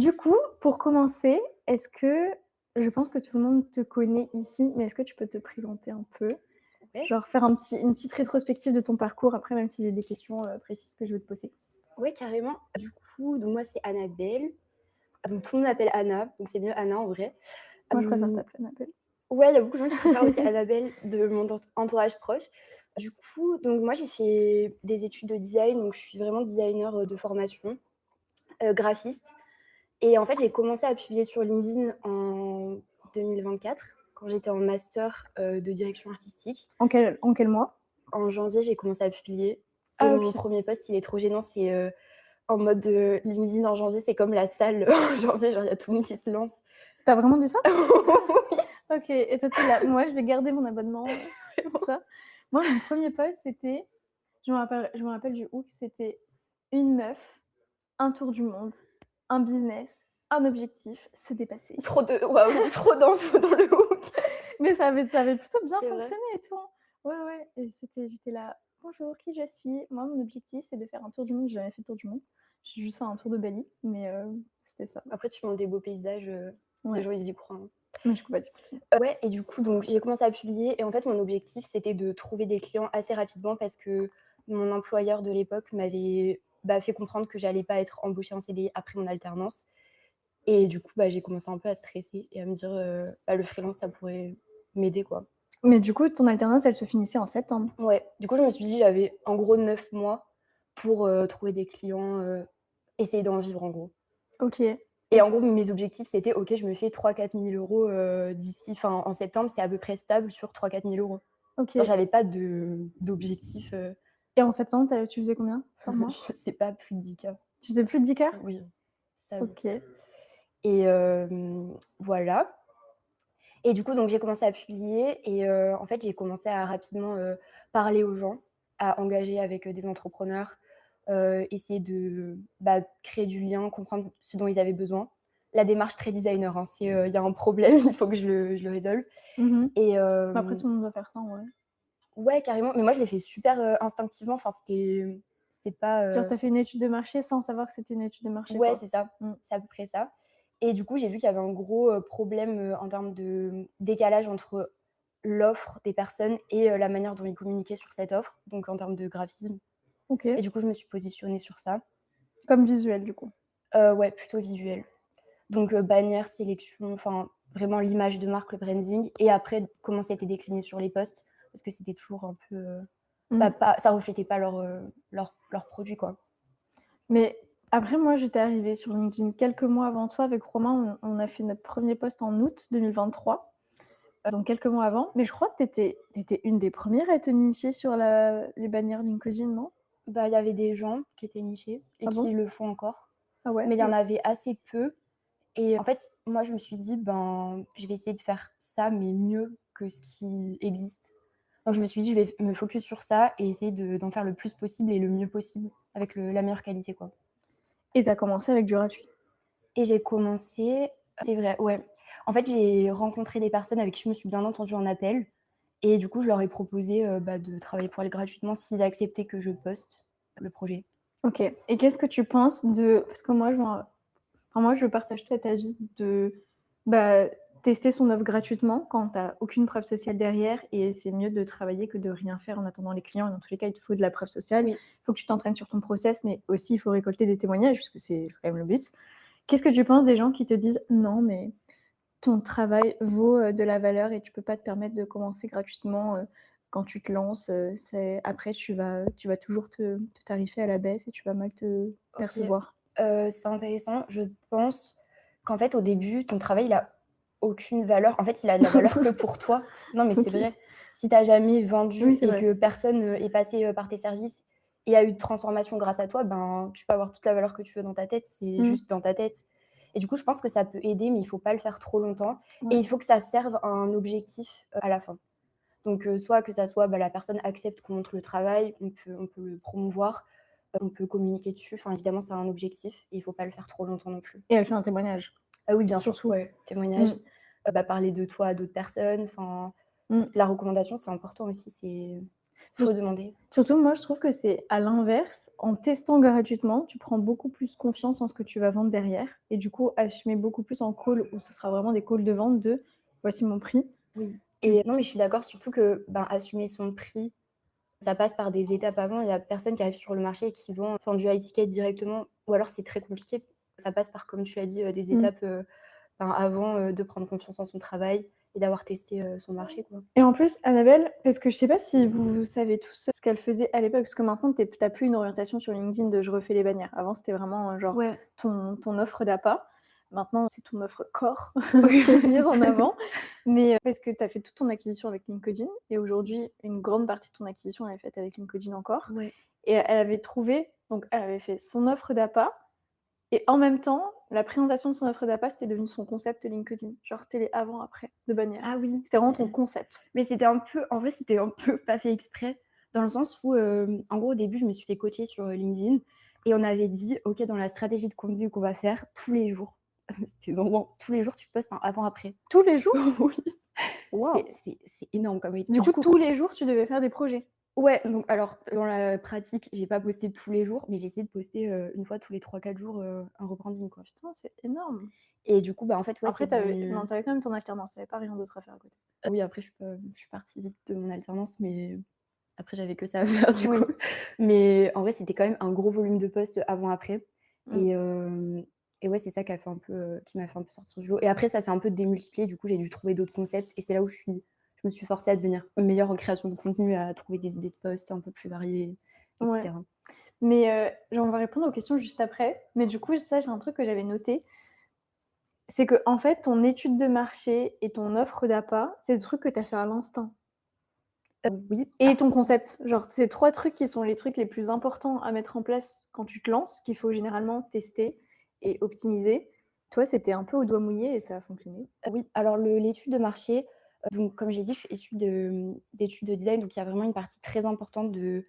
Du coup, pour commencer, est-ce que je pense que tout le monde te connaît ici, mais est-ce que tu peux te présenter un peu? Ouais, Genre faire une petite rétrospective de ton parcours après, même si j'ai des questions, précises que je veux te poser. ouais, carrément. Du coup, donc moi, c'est Annabelle. Donc tout le monde m'appelle Anna, donc c'est mieux Anna en vrai. Moi, je préfère Hem, t'appeler Annabelle. ouais, il y a beaucoup de gens qui préfèrent aussi Annabelle de mon entourage proche. Du coup, donc moi, j'ai fait des études de design, donc je suis vraiment designer, de formation, graphiste et en fait, j'ai commencé à publier sur LinkedIn en 2024 quand j'étais en master, de direction artistique. En quel mois? En janvier, j'ai commencé à publier et Ah mon OK. premier post, il est trop gênant, c'est, en mode, LinkedIn en janvier, c'est comme la salle en janvier, genre il y a tout le monde qui se lance. Tu as vraiment dit ça? Oui, OK et toi, tu es là: «Moi, je vais garder mon abonnement», tout vraiment. ça. Moi, mon premier post, c'était je me rappelle du hook, c'était une meuf, un tour du monde, un business, un objectif, se dépasser. Trop de waouh, trop d'infos dans le hook. Mais ça avait plutôt bien C'est vrai? fonctionné et tout, hein. Ouais, ouais et j'étais là: «Bonjour, qui je suis? Moi, mon objectif, c'est de faire un tour du monde». J'ai jamais fait le tour du monde. J'ai juste fait un tour de Bali, mais c'était ça. Après tu montres des beaux paysages, les Ouais, gens ils y croient, hein. mais du coup, vas-y, continue. Ouais et du coup donc j'ai commencé à publier et en fait mon objectif c'était de trouver des clients assez rapidement parce que mon employeur de l'époque m'avait, bah, fait comprendre que j'allais pas être embauchée en CDI après mon alternance et du coup, bah, j'ai commencé un peu à stresser et à me dire, bah, le freelance ça pourrait m'aider quoi. Mais du coup, ton alternance, elle se finissait en septembre? Ouais, du coup, je me suis dit: «J'avais en gros 9 mois pour, trouver des clients, essayer d'en vivre en gros» OK et et en gros, mes objectifs, c'était: «OK, je me fais 3 000 à 4 000 d'ici enfin, en septembre, c'est à peu près stable sur 3 000 à 4 000 €». Genre, OK j'avais pas d'objectif, et en septembre, tu faisais combien par mois? je sais pas, plus de 10K. Tu faisais plus de 10 K? Oui, stable OK. et voilà et du coup, donc j'ai commencé à publier et en fait, j'ai commencé à rapidement, parler aux gens, à engager avec, des entrepreneurs, essayer de, bah, créer du lien, comprendre ce dont ils avaient besoin. La démarche très designer, hein, c'est, il y a un problème, il faut que je le résolve Mmh. et Bah, après, tout le monde doit faire ça, en vrai. ouais, carrément, mais moi, je l'ai fait super, instinctivement, enfin, c'était pas, Genre, tu as fait une étude de marché sans savoir que c'était une étude de marché, ouais, quoi? c'est ça, Mmh. c'est à peu près ça et du coup, j'ai vu qu'il y avait un gros, problème, en termes de décalage entre l'offre des personnes et la manière dont ils communiquaient sur cette offre, donc en termes de graphisme et OK. du coup, je me suis positionnée sur ça. Comme visuel, du coup? Ouais, plutôt visuel, donc bannière, sélection, enfin, vraiment l'image de marque, le branding et après comment ça a été décliné sur les posts parce que c'était toujours un peu, bah, Mmh. pas ça reflétait pas leur produit, quoi. Mais après, moi, j'étais arrivée sur LinkedIn quelques mois avant toi. Avec Romain, on a fait notre premier post en août 2023, donc quelques mois avant. Mais je crois que tu étais une des premières à te nicher sur les bannières LinkedIn, non? Bah, il y avait des gens qui étaient nichés et Ah qui bon? le font encore, Ah ouais? mais il y en Et avait assez peu et en fait, moi, je me suis dit: «Ben, je vais essayer de faire ça, mais mieux que ce qui existe». Donc je me suis dit: «Je vais me focus sur ça et essayer d'en faire le plus possible et le mieux possible avec la meilleure qualité, quoi» tu as commencé avec du gratuit? et j'ai commencé c'est vrai, ouais. En fait, j'ai rencontré des personnes avec qui je me suis bien entendue en appel et du coup, je leur ai proposé, bah, de travailler pour elles gratuitement s'ils acceptaient que je poste le projet. OK et qu'est-ce que tu penses de parce que moi, moi, je partage cet avis de, bah, tester son offre gratuitement quand tu as aucune preuve sociale derrière et c'est mieux de travailler que de rien faire en attendant les clients et dans tous les cas, il te faut de la preuve sociale. Oui. Il faut que tu t'entraînes sur ton process, mais aussi il faut récolter des témoignages puisque c'est quand même le but. Qu'est-ce que tu penses des gens qui te disent: «Non, mais ton travail vaut, de la valeur et tu peux pas te permettre de commencer gratuitement, quand tu te lances, c'est après tu vas toujours te tarifer à la baisse et tu vas mal te OK, percevoir». c'est intéressant. Je pense qu'en fait, au début, ton travail, il a aucune valeur. En fait, il a de la valeur que pour toi. Non, mais c'est OK. vrai. Si tu as jamais Oui, vendu c'est et vrai. que personne, est passé, par tes services et a eu de transformation grâce à toi, ben, tu peux avoir toute la valeur que tu veux dans ta tête, c'est Mmh. juste dans ta tête et du coup, je pense que ça peut aider, mais il faut pas le faire trop longtemps et Ouais. il faut que ça serve à un objectif, à la fin. Donc soit que ça soit, bah, la personne accepte qu'on montre le travail, on peut le promouvoir, on peut communiquer dessus. Enfin, évidemment, c'est un objectif et il faut pas le faire trop longtemps non plus. Et elle fait un témoignage, Ah oui, bien sûr, surtout. ouais, témoignage, Mmh. bah, parler de toi à d'autres personnes, enfin, Mmh. la recommandation, c'est important aussi, c'est faut demander. Surtout, moi, je trouve que c'est à l'inverse. En testant gratuitement, tu prends beaucoup plus confiance en ce que tu vas vendre derrière et du coup, assumer beaucoup plus en call où ce sera vraiment des calls de vente de: «Voici mon prix». Oui Tu et non, mais je suis d'accord, surtout que, ben, assumer son prix, ça passe par des étapes avant. Il y a personne qui arrive sur le marché et qui vend, enfin, du high ticket directement ou alors c'est très compliqué. Ça passe par, comme tu l'as dit, des mmh. étapes, ben, avant, de prendre confiance en son travail et d'avoir testé, son marché, quoi. Et en plus, Annabelle, parce que je sais pas si vous savez tous ce qu'elle faisait à l'époque, parce que maintenant tu as plus une orientation sur LinkedIn de «je refais les bannières». Avant, c'était vraiment, genre Ouais. ton offre d'appât. Maintenant, c'est ton offre corps Oui, qui est mise c'est en ça. avant. Mais, parce que tu as fait toute ton acquisition avec LinkedIn et aujourd'hui, une grande partie de ton acquisition, elle est faite avec LinkedIn encore. Ouais. Et elle avait trouvé donc elle avait fait son offre d'appât et en même temps, la présentation de son offre d'appât, c'était devenu son concept LinkedIn. Genre, c'était les avant-après de bannières. Ah oui. C'était vraiment ton concept. Mais c'était un peu en vrai, c'était un peu pas fait exprès, dans le sens où, en gros, au début, je me suis fait coacher sur, LinkedIn et on avait dit: «OK, dans la stratégie de contenu qu'on va faire, tous les jours», c'était vraiment tous les jours, tu postes un avant-après. Tous les jours? Oui, Waouh! c'est énorme comme rythme. Du Du coup, coup tous les jours, tu devais faire des projets? ouais, donc alors, dans la pratique, j'ai pas posté tous les jours, mais j'ai essayé de poster, 1 fois tous les 3-4 jours, un rebranding, quoi. Putain, c'est énorme. Et du coup, bah, en fait, ouais, c'est Après, non, devenu tu avais quand même ton alternance, tu avais pas rien d'autre à faire à côté? oui, après je suis partie vite de mon alternance, mais après j'avais que ça à faire du coup. Oui. Mais en vrai, c'était quand même un gros volume de posts avant-après Mmh. et hem et ouais, c'est ça qui a fait un peu, qui m'a fait un peu sortir du lot et après ça s'est un peu démultiplié, du coup, j'ai dû trouver d'autres concepts et c'est là où je me suis forcée à devenir meilleure en création de contenu, à trouver des idées de posts un peu plus variées et Ouais. cetera. Mais, genre, on va répondre aux questions juste après. Mais du coup, ça, c'est un truc que j'avais noté. C'est qu'en fait, ton étude de marché et ton offre d'appât, c'est des trucs que tu as fait à l'instinct. Oui, Et ton concept. Genre, c'est 3 trucs qui sont les trucs les plus importants à mettre en place quand tu te lances, qu'il faut généralement tester et optimiser. Toi, c'était un peu au doigt mouillé et ça a fonctionné. oui, alors l'étude de marché, donc comme j'ai dit, je suis issue d'études de design, donc il y a vraiment une partie très importante de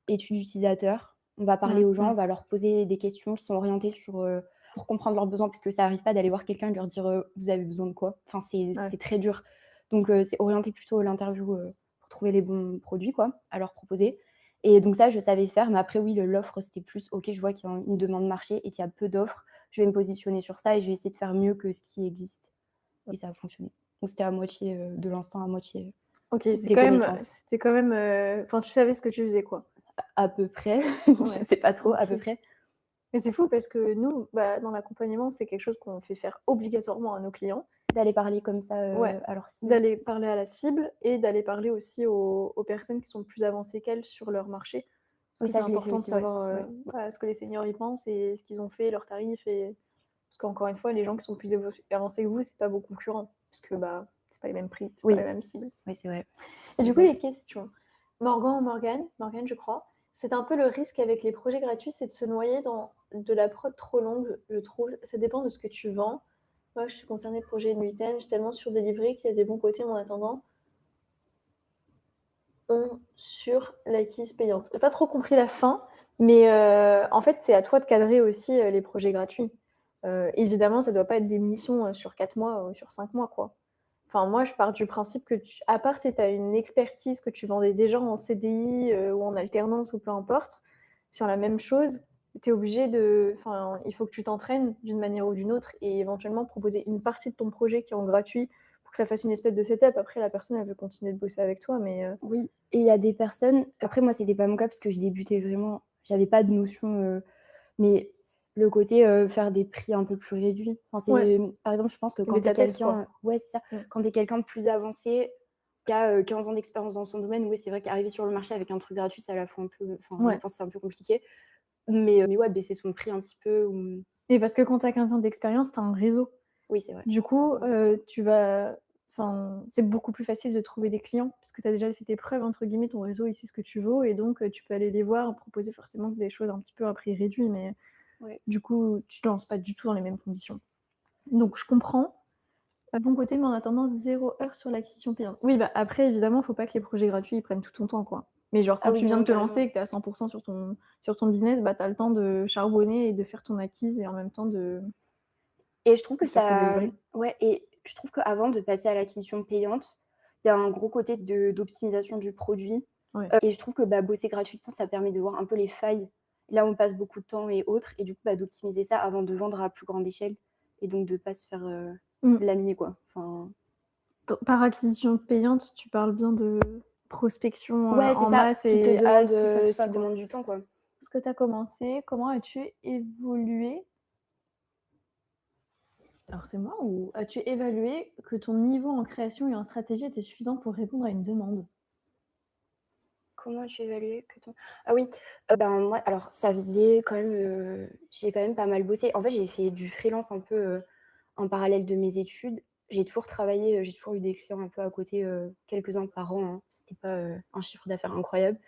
études d'utilisateurs. On va parler Mmh aux gens, on mh. va leur poser des questions qui sont orientées sur, pour comprendre leurs besoins, parce que ça arrive pas d'aller voir quelqu'un et de leur dire, «Vous avez besoin de quoi?» Enfin, Ouais. c'est très dur. Donc c'est orienté plutôt à l'interview, pour trouver les bons produits, quoi, à leur proposer et donc ça, je savais faire, mais après oui, l'offre, c'était plus: «OK, je vois qu'il y a une demande marché et qu'il y a peu d'offres, je vais me positionner sur ça et je vais essayer de faire mieux que ce qui existe». Et ça a fonctionné. Donc c'était à moitié, de l'instinct, à moitié, OK, des connaissances. c'était quand même, enfin, tu savais ce que tu faisais, quoi. À peu près, je Ouais. sais pas trop, à peu OK. près. Mais c'est fou parce que nous, bah, dans l'accompagnement, c'est quelque chose qu'on fait faire obligatoirement à nos clients. D'aller parler comme ça, Ouais, à leur cible. d'aller parler à la cible et d'aller parler aussi aux personnes qui sont plus avancées qu'elles sur leur marché. Parce Oui, que c'est ça je l'ai fait important de aussi, ouais, savoir, ouais. bah, ce que les seniors y pensent et ce qu'ils ont fait, leurs tarifs et parce qu'encore une fois, les gens qui sont plus avancés que vous, c'est pas vos concurrents. Parce que, bah, c'est pas les mêmes prix, c'est pas Oui, la même cible. oui, c'est vrai, Et du coup, les exact. questions. Morgane, je crois, c'est un peu le risque avec les projets gratuits, c'est de se noyer dans de la prod trop longue, je trouve. Ça dépend de ce que tu vends. Moi, je suis concernée projet de 8 je suis tellement surdélivrée qu'il y a des bons côtés, mais en attendant, on sur l'acquise payante. J'ai pas trop compris la fin, mais en fait, c'est à toi de cadrer aussi, les projets gratuits. Évidemment, ça doit pas être des missions, sur 4 mois ou sur 5 mois, quoi. Enfin, moi, je pars du principe que à part si tu as une expertise que tu vendais déjà en CDI, ou en alternance ou peu importe, sur la même chose, tu es obligé enfin, il faut que tu t'entraînes d'une manière ou d'une autre et éventuellement proposer une partie de ton projet qui est en gratuit pour que ça fasse une espèce de setup. Après, la personne, elle veut continuer de bosser avec toi, mais Oui et il y a des personnes après moi c'était pas mon cas parce que je débutais vraiment, j'avais pas de notion, mais le côté, faire des prix un peu plus réduits, enfin ouais, c'est par exemple, je pense que il y quand avait de tu es la test, quelqu'un quoi. ouais, c'est ça, Mmh. quand tu es quelqu'un de plus avancé, qui a, 15 ans d'expérience dans son domaine, oui, c'est vrai qu'arriver sur le marché avec un truc gratuit, ça la fout un peu enfin, je Ouais. pense que c'est un peu compliqué, mais ouais, baisser son prix un petit peu ou Et parce que quand tu as 15 ans d'expérience, tu as un réseau. oui, c'est vrai. Du coup, Mmh. tu vas enfin, c'est beaucoup plus facile de trouver des clients parce que tu as déjà fait tes «preuves» entre guillemets, ton réseau, il sait ce que tu vaux et donc tu peux aller les voir, proposer forcément des choses un petit peu à prix réduit, mais Ouais. du coup, tu te lances pas du tout dans les mêmes conditions. Donc je comprends. Bon côté, mais en attendant 0 heure sur l'acquisition payante. Oui, bah, après évidemment, faut pas que les projets gratuits, ils prennent tout ton temps, quoi. Mais genre Ah quand oui, tu viens de non, te lancer carrément et que tu es à 100 sur ton business, bah, tu as le temps de charbonner et de faire ton acquise et en même temps et je trouve que de faire ton ça delivery. ouais et je trouve qu'avant de passer à l'acquisition payante, il y a un gros côté d'optimisation du produit. Ouais. Et je trouve que, bosser gratuitement, ça permet de voir un peu les failles, là où on passe beaucoup de temps et autres et du coup, d'optimiser ça avant de vendre à plus grande échelle et donc de pas se faire, Mmh. laminer, quoi. Enfin Par acquisition payante, tu parles bien de prospection, ouais, c'est en ça, masse et ads, tout ce ça, qui quoi. demande du temps, quoi. Parce que tu as commencé, comment as-tu évolué? Alors c'est moi ou as-tu évalué que ton niveau en création et en stratégie était suffisant pour répondre à une demande? Comment as-tu évalué que ton ah oui, moi alors ça faisait quand même, j'ai quand même pas mal bossé. En fait, j'ai fait du freelance un peu, en parallèle de mes études. J'ai toujours travaillé, j'ai toujours eu des clients un peu à côté, quelques-uns par an, hein. C'était pas, un chiffre d'affaires incroyable,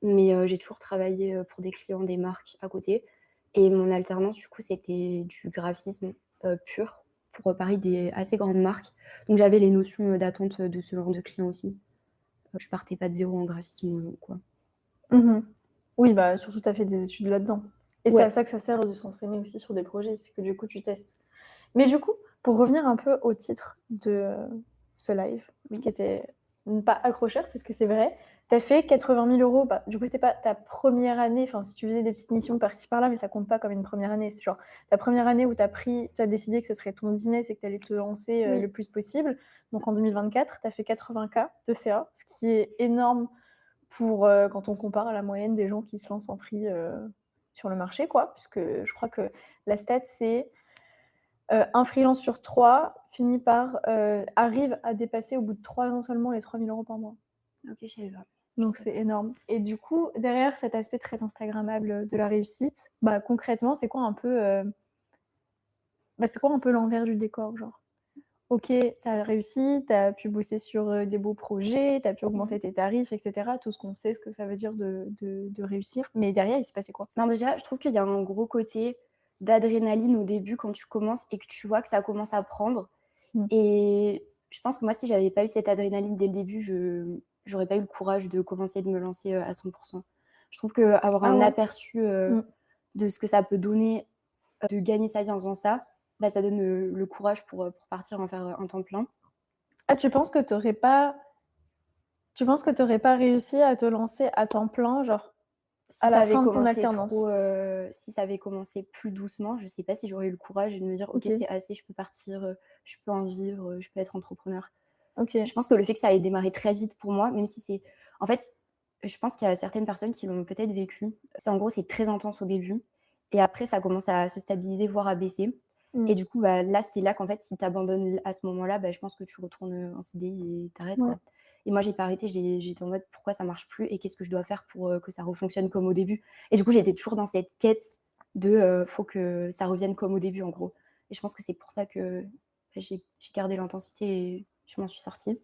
mais j'ai toujours travaillé, pour des clients, des marques à côté et mon alternance du coup, c'était du graphisme, pur pour, pareil des assez grandes marques. Donc j'avais les notions, d'attente, de ce genre de clients aussi. Je partais pas de zéro en graphisme, quoi. Mmh. Oui, bah, surtout tu as fait des études là-dedans et c'est à Ouais. ça que ça sert de s'entraîner aussi sur des projets, c'est que du coup tu testes. Mais du coup, pour revenir un peu au titre de, ce live, Oui. qui était pas accrocheur puisque c'est vrai, tu as fait 80 000 €, bah, du coup, c'était pas ta première année, enfin, si tu faisais des petites missions par-ci par-là, mais ça compte pas comme une première année. C'est genre ta première année où tu as décidé que ce serait ton business et que tu allais te lancer, Oui. le plus possible. Donc en 2024, tu as fait 80 K de CA, ce qui est énorme pour, quand on compare à la moyenne des gens qui se lancent en free, sur le marché, quoi. Puisque je crois que la stat, c'est un freelance sur 3 finit par, arrive à dépasser au bout de 3 ans seulement les 3 000 € par mois. OK, je savais pas. Je Donc savais c'est pas. énorme et du coup, derrière cet aspect très instagrammable, de la réussite, bah, concrètement, c'est quoi un peu, c'est quoi un peu l'envers du décor, genre? OK, tu as réussi, tu as pu bosser sur, des beaux projets, tu as pu Mmh. augmenter tes tarifs et cetera, tout ce qu'on sait, ce que ça veut dire de réussir, mais derrière, il s'est passé quoi? Non, déjà, je trouve qu'il y a un gros côté d'adrénaline au début quand tu commences et que tu vois que ça commence à prendre Mmh. et je pense que moi, si j'avais pas eu cette adrénaline dès le début, j'aurais pas eu le courage de commencer, de me lancer, à 100. Je trouve qu'avoir Ah un ouais? aperçu, Mmh. de ce que ça peut donner, de gagner sa vie en faisant ça, ça donne, le courage pour partir en faire, un temps plein. Ah, tu penses que tu aurais pas réussi à te lancer à temps plein, genre, Si à ça la avait fin de ton commencé trop, alternance? si ça avait commencé plus doucement, je sais pas si j'aurais eu le courage de me dire: «OK, OK, c'est assez, je peux partir, je peux en vivre, je peux être entrepreneur». Je OK. pense que le fait que ça ait démarré très vite pour moi, même si c'est en fait, je pense qu'il y a certaines personnes qui l'ont peut-être vécu. C'est en gros, c'est très intense au début et après ça commence à se stabiliser, voire à baisser Mmh. et du coup, là, c'est là qu'en fait, si tu abandonnes à ce moment-là, je pense que tu retournes, en CDI et tu arrêtes, Ouais. quoi et moi, j'ai pas arrêté, j'étais en mode: «Pourquoi ça marche plus et qu'est-ce que je dois faire pour, que ça refonctionne comme au début?» et du coup, j'étais toujours dans cette quête de, faut que ça revienne comme au début, en gros et je pense que c'est pour ça que, j'ai gardé l'intensité et je m'en suis sortie.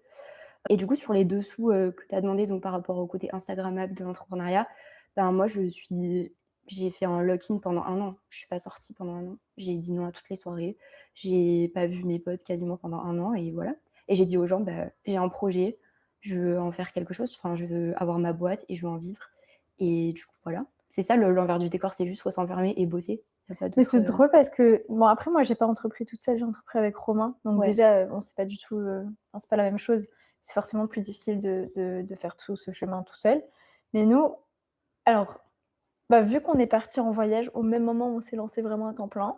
Et du coup, sur les dessous, que tu as demandé, donc par rapport au côté instagrammable de l'entrepreneuriat, moi, j'ai fait un lock-in pendant 1 an. Je suis pas sortie pendant 1 an. J'ai dit non à toutes les soirées. J'ai pas vu mes potes quasiment pendant 1 an et voilà. Et j'ai dit aux gens: «J'ai un projet, je veux en faire quelque chose, enfin, je veux avoir ma boîte et je veux en vivre» et du coup, voilà. C'est ça l'envers du décor, c'est juste faut s'enfermer et bosser. Il y a pas Mais d'autre, c'est drôle parce que bon, après moi j'ai pas entrepris toute seule, j'ai entrepris avec Romain, donc ouais. déjà, bon c'est pas du tout, enfin c'est pas la même chose. C'est forcément plus difficile de faire tout ce chemin tout seul. Mais nous, alors, bah, vu qu'on est partis en voyage au même moment où on s'est lancé vraiment à temps plein,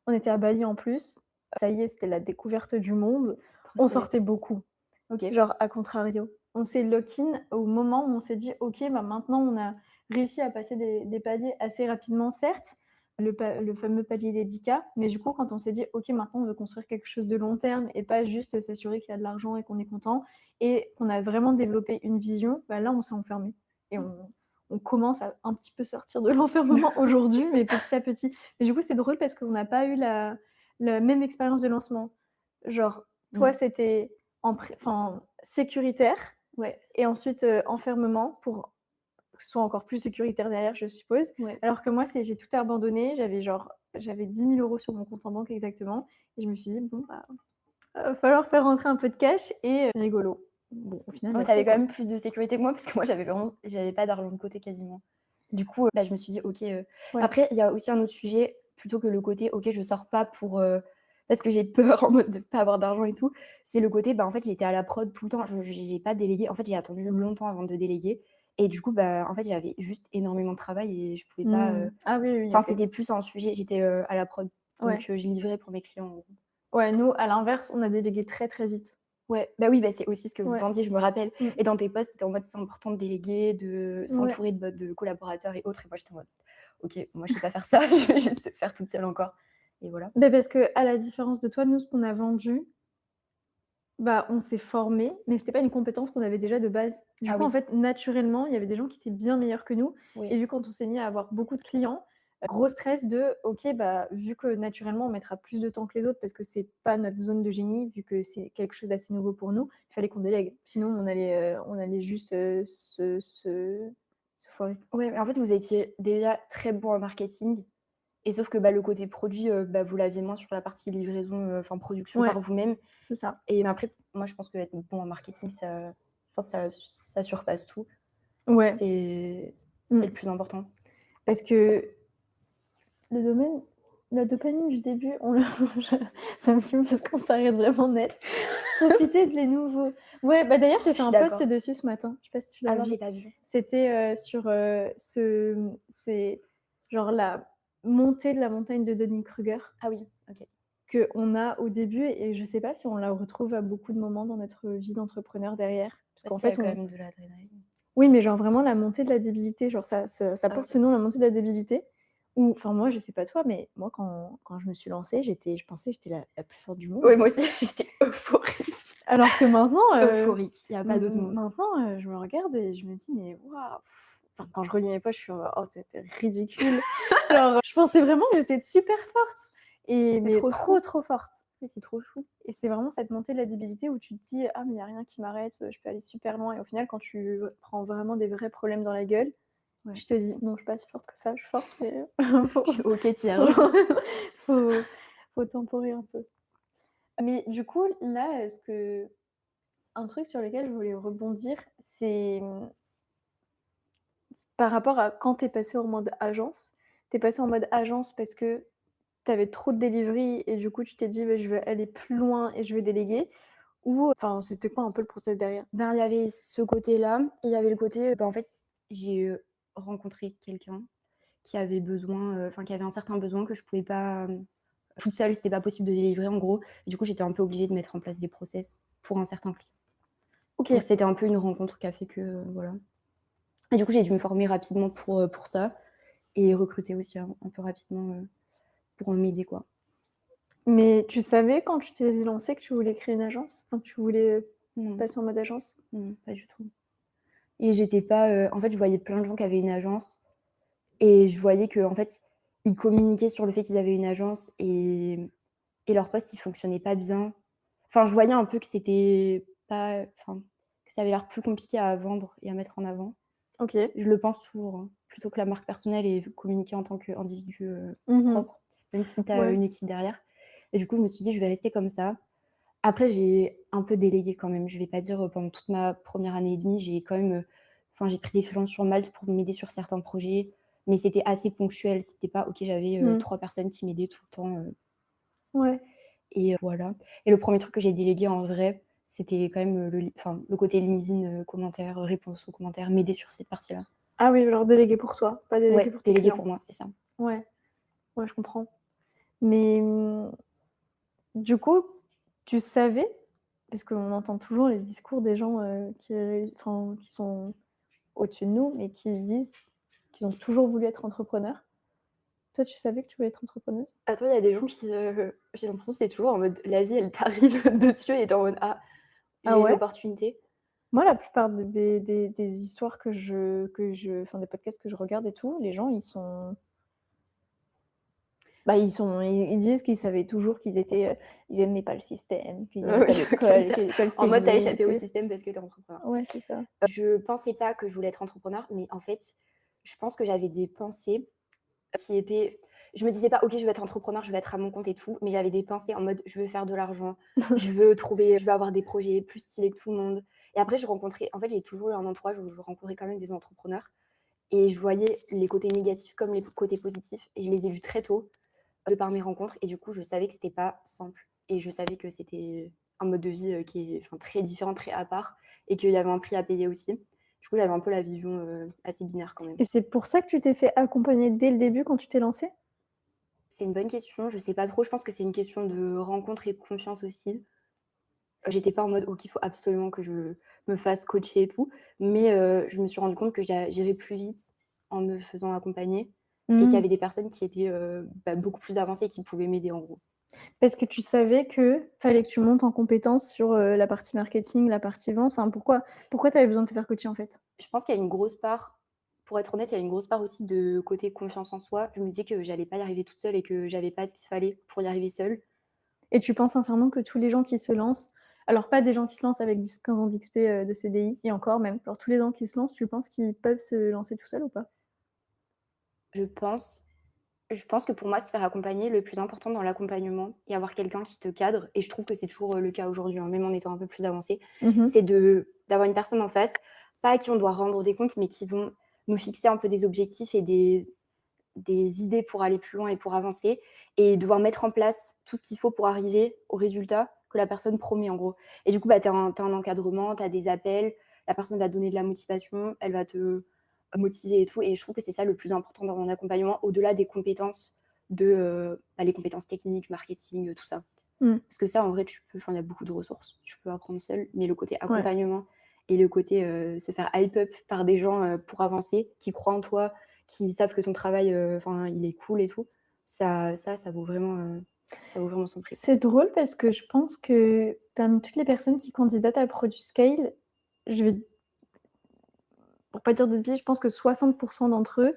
on était à Bali en plus, ça y est, c'était la découverte du monde. Trop On stylé. sortait beaucoup, OK. genre à contrario. On s'est lock-in au moment où on s'est dit: «OK, bah, maintenant on a réussi à passer des paliers assez rapidement certes, le fameux palier des 10 K, mais du coup quand on s'est dit: «OK, maintenant on veut construire quelque chose de long terme et pas juste s'assurer qu'il y a de l'argent et qu'on est content» et qu'on a vraiment développé une vision, bah, là on s'est enfermés et on commence à un petit peu sortir de l'enfermement aujourd'hui, mais petit à petit. Mais du coup, c'est drôle parce qu'on n'a pas eu la même expérience de lancement. Genre, toi, Mmh. c'était enfin, sécuritaire Ouais, et ensuite, enfermement pour que ce soit encore plus sécuritaire derrière, je suppose. ouais. Alors que moi, j'ai tout abandonné. J'avais 10 000 € sur mon compte en banque exactement et je me suis dit: «Bon, bah, va falloir faire rentrer un peu de cash» et c'est rigolo. Bon, au final, Ouais, elle tu le avais fait, quand quoi. même plus de sécurité que moi parce que moi j'avais pas d'argent de côté quasiment. Du coup, je me suis dit: «OK», Ouais. après il y a aussi un autre sujet, plutôt que le côté: «OK, je sors pas pour, parce que j'ai peur en mode de pas avoir d'argent et tout, c'est le côté, bah, en fait, j'étais à la prod tout le temps. Je j'ai pas délégué. En fait, j'ai attendu longtemps avant de déléguer et du coup, bah, en fait, j'avais juste énormément de travail et je pouvais pas, Mmh. Ah oui, oui, enfin, OK. c'était plus un sujet, j'étais, à la prod, donc Ouais. je livrais pour mes clients, en gros. Ouais, nous, à l'inverse, on a délégué très, très vite. Ouais, bah, oui, bah, c'est aussi ce que vous Ouais. vendiez, je me rappelle, Mmh. et dans tes posts, tu étais en mode: «C'est important de déléguer, de Ouais. s'entourer de collaborateurs et autres», et moi, j'étais en mode: «OK, moi, je sais pas faire ça, je vais juste faire toute seule encore», et voilà. Beh, parce qu'à la différence de toi, nous, ce qu'on a vendu, bah, on s'est formés, mais c'était pas une compétence qu'on avait déjà de base. Du Ah coup, en oui, fait, naturellement, il y avait des gens qui étaient bien meilleurs que nous oui. et vu quand on s'est mis à avoir beaucoup de clients, gros stress de: «OK, bah, vu que naturellement on mettra plus de temps que les autres parce que c'est pas notre zone de génie, vu que c'est quelque chose d'assez nouveau pour nous, il fallait qu'on délègue. Sinon on allait juste, se foirer». Ouais, mais en fait, vous étiez déjà très bon en marketing, et sauf que, bah, le côté produit, bah, vous l'aviez moins sur la partie livraison, enfin production Ouais, par vous-même, c'est ça. et mais après, moi, je pense qu'être bon en marketing, ça surpasse tout. Ouais, C'est c'est le mmh, plus important. parce que le domaine la dopamine du début, on le je ça me fume parce qu'on s'arrête vraiment net. Profiter de les nouveaux. Ouais, bah, d'ailleurs, j'ai Je fait suis un post d'accord. dessus ce matin, je sais pas si tu Ah l'as non, vu. j'ai pas vu. C'était, sur, c'est genre la montée de la montagne de Dunning-Kruger Ah oui, OK. qu'on a au début et je sais pas si on la retrouve à beaucoup de moments dans notre vie d'entrepreneur derrière. Parce Bah, qu'en s'il y a fait, quand on même de l'adrénaline. oui, mais genre vraiment la montée de la débilité, genre ça Ah porte OK. ce nom, la montée de la débilité où enfin moi, je sais pas toi, mais moi quand je me suis lancée, je pensais que j'étais la plus forte du Oui, monde. moi aussi, j'étais euphorique. Alors que maintenant, Euphorique, il y a pas d'autre m mot. maintenant, je me regarde et je me dis: «Mais waouh!» Enfin, quand je relis mes poches, je suis en mode: «Oh, tu es ridicule». Genre, je pensais vraiment que j'étais super forte et C'est mais trop trop, chou. trop forte Oui, c'est trop chou. et c'est vraiment cette montée de la débilité où tu te dis: «Ah mais il y a rien qui m'arrête, je peux aller super loin» et au final, quand tu prends vraiment des vrais problèmes dans la gueule, Ouais. tu te dis: «Non, je suis pas si forte que ça, je suis forte mais faut Je suis au faut quai-tierge. faut faut temporer un peu». Mais du coup, là, ce que un truc sur lequel je voulais rebondir, c'est, par rapport à quand tu es passée en mode agence. Tu es passée en mode agence parce que tu avais trop de delivery et du coup tu t'es dit: «Bah, je veux aller plus loin et je veux déléguer» ou enfin, c'était quoi un peu le process derrière? Ben, il y avait ce côté-là, et il y avait le côté, bah, en fait, j'ai, rencontré quelqu'un qui avait besoin, enfin, qui avait un certain besoin que je pouvais pas, toute seule, c'était pas possible de délivrer, en gros, et du coup, j'étais un peu obligée de mettre en place des process pour un certain client. Donc OK, c'était un peu une rencontre qui a fait que, voilà, et du coup, j'ai dû me former rapidement pour ça, et recruter aussi un peu rapidement, pour, m'aider, quoi. mais tu savais quand tu t'es lancée que tu voulais créer une agence? Enfin, tu voulais, Non, passer en mode agence? non, pas du tout, et j'étais pas, en fait, je voyais plein de gens qui avaient une agence, et je voyais qu'en fait, ils communiquaient sur le fait qu'ils avaient une agence, et leur post, il fonctionnait pas bien. Enfin, je voyais un peu que c'était pas, enfin, que ça avait l'air plus compliqué à vendre et à mettre en avant. OK. Je le pense toujours, hein, plutôt que la marque personnelle et communiquer en tant qu'individu, Mmh. propre, même si tu as Ouais. une équipe derrière, et du coup, je me suis dit: «Je vais rester comme ça». Après, j'ai un peu délégué quand même. Je vais pas dire, pendant toute ma première année et demie, j'ai quand même, enfin, j'ai pris des freelances sur Malte pour m'aider sur certains projets, mais c'était assez ponctuel. C'était pas OK, j'avais, Mmh. 3 personnes qui m'aidaient tout le temps, Ouais. et voilà, et le premier truc que j'ai délégué en vrai, c'était quand même, le côté LinkedIn, commentaires, réponse aux commentaires, m'aider sur cette partie-là. Ah oui, genre délégué pour toi, pas délégué Ouais, pour tes délégué clients. pour moi, c'est ça. Ouais, ouais, je comprends. Mais, du coup, tu savais, parce qu'on entend toujours les discours des gens, enfin, qui sont au-dessus de nous, mais qui disent qu'ils ont toujours voulu être entrepreneurs. Toi, tu savais que tu voulais être entrepreneuse? Toi, il y a des gens qui, j'ai l'impression que c'est toujours en mode la vie, elle t'arrive dessus et tu es en mode: «Ah, Ah j'ai une ouais? opportunité». Moi, la plupart des histoires enfin, des podcasts que je regarde et tout, les gens, ils disent qu'ils savaient toujours qu'ils étaient, ils aimaient pas le système, qu'ils aimaient pas Oui, OK, l'école, que l'école en c'était mode tu as nul, échappé au que système parce que tu es entrepreneur. ouais, c'est ça. Je pensais pas que je voulais être entrepreneur, mais en fait, je pense que j'avais des pensées qui étaient, je me disais pas: «OK, je veux être entrepreneur, je veux être à mon compte et tout», mais j'avais des pensées en mode: «Je veux faire de l'argent, je veux avoir des projets plus stylés que tout le monde», et après en fait, j'ai toujours eu un entourage où je rencontrais quand même des entrepreneurs, et je voyais les côtés négatifs comme les côtés positifs, et je les ai vus très tôt. de par mes rencontres et du coup, je savais que c'était pas simple et je savais que c'était un mode de vie, qui est enfin très différent, très à part et qu'il y avait un prix à payer aussi. Du coup, j'avais un peu la vision, assez binaire quand même. Et c'est pour ça que tu t'es fait accompagner dès le début quand tu t'es lancée? C'est une bonne question, je sais pas trop, je pense que c'est une question de rencontre et de confiance aussi. J'étais pas en mode: «OK, il faut absolument que je me fasse coacher et tout», mais je me suis rendu compte que j'irais plus vite en me faisant accompagner et qu'il y Mmh. avait des personnes qui étaient, beaucoup plus avancées et qui pouvaient m'aider en gros. Parce que tu savais que fallait que tu montes en compétence sur, la partie marketing, la partie vente, enfin pourquoi tu avais besoin de te faire coacher, en fait? Je pense qu'il y a une grosse part pour être honnête, il y a une grosse part aussi de côté confiance en soi. Je me disais que j'allais pas y arriver toute seule et que j'avais pas ce qu'il fallait pour y arriver seule. Et tu penses sincèrement que tous les gens qui se lancent, alors pas des gens qui se lancent avec 10-15 ans d'XP, de CDI et encore même, genre tous les gens qui se lancent, tu penses qu'ils peuvent se lancer tout seuls ou pas? Je pense je pense que pour moi, se faire accompagner, le plus important dans l'accompagnement et avoir quelqu'un qui te cadre et je trouve que c'est toujours, le cas aujourd'hui, hein, même en étant un peu plus avancé, Mmh mh. c'est d'avoir une personne en face, pas à qui on doit rendre des comptes, mais qui vont nous fixer un peu des objectifs et des idées pour aller plus loin et pour avancer et devoir mettre en place tout ce qu'il faut pour arriver au résultat que la personne promet, en gros. Et du coup, bah, tu as un encadrement, tu as des appels, la personne va te donner de la motivation, elle va te motiver et tout et je trouve que c'est ça le plus important dans un accompagnement, au-delà des compétences les compétences techniques, marketing, tout ça. Mmh. Parce que ça, en vrai, il y a beaucoup de ressources, tu peux apprendre seul, mais le côté Ouais. accompagnement et le côté, se faire hype up par des gens, pour avancer, qui croient en toi, qui savent que ton travail, il est cool et tout, ça vaut vraiment son prix. C'est drôle parce que je pense que parmi toutes les personnes qui candidatent à Product Scale, je vais pour pas dire de bêtises, je pense que 60 d'entre eux,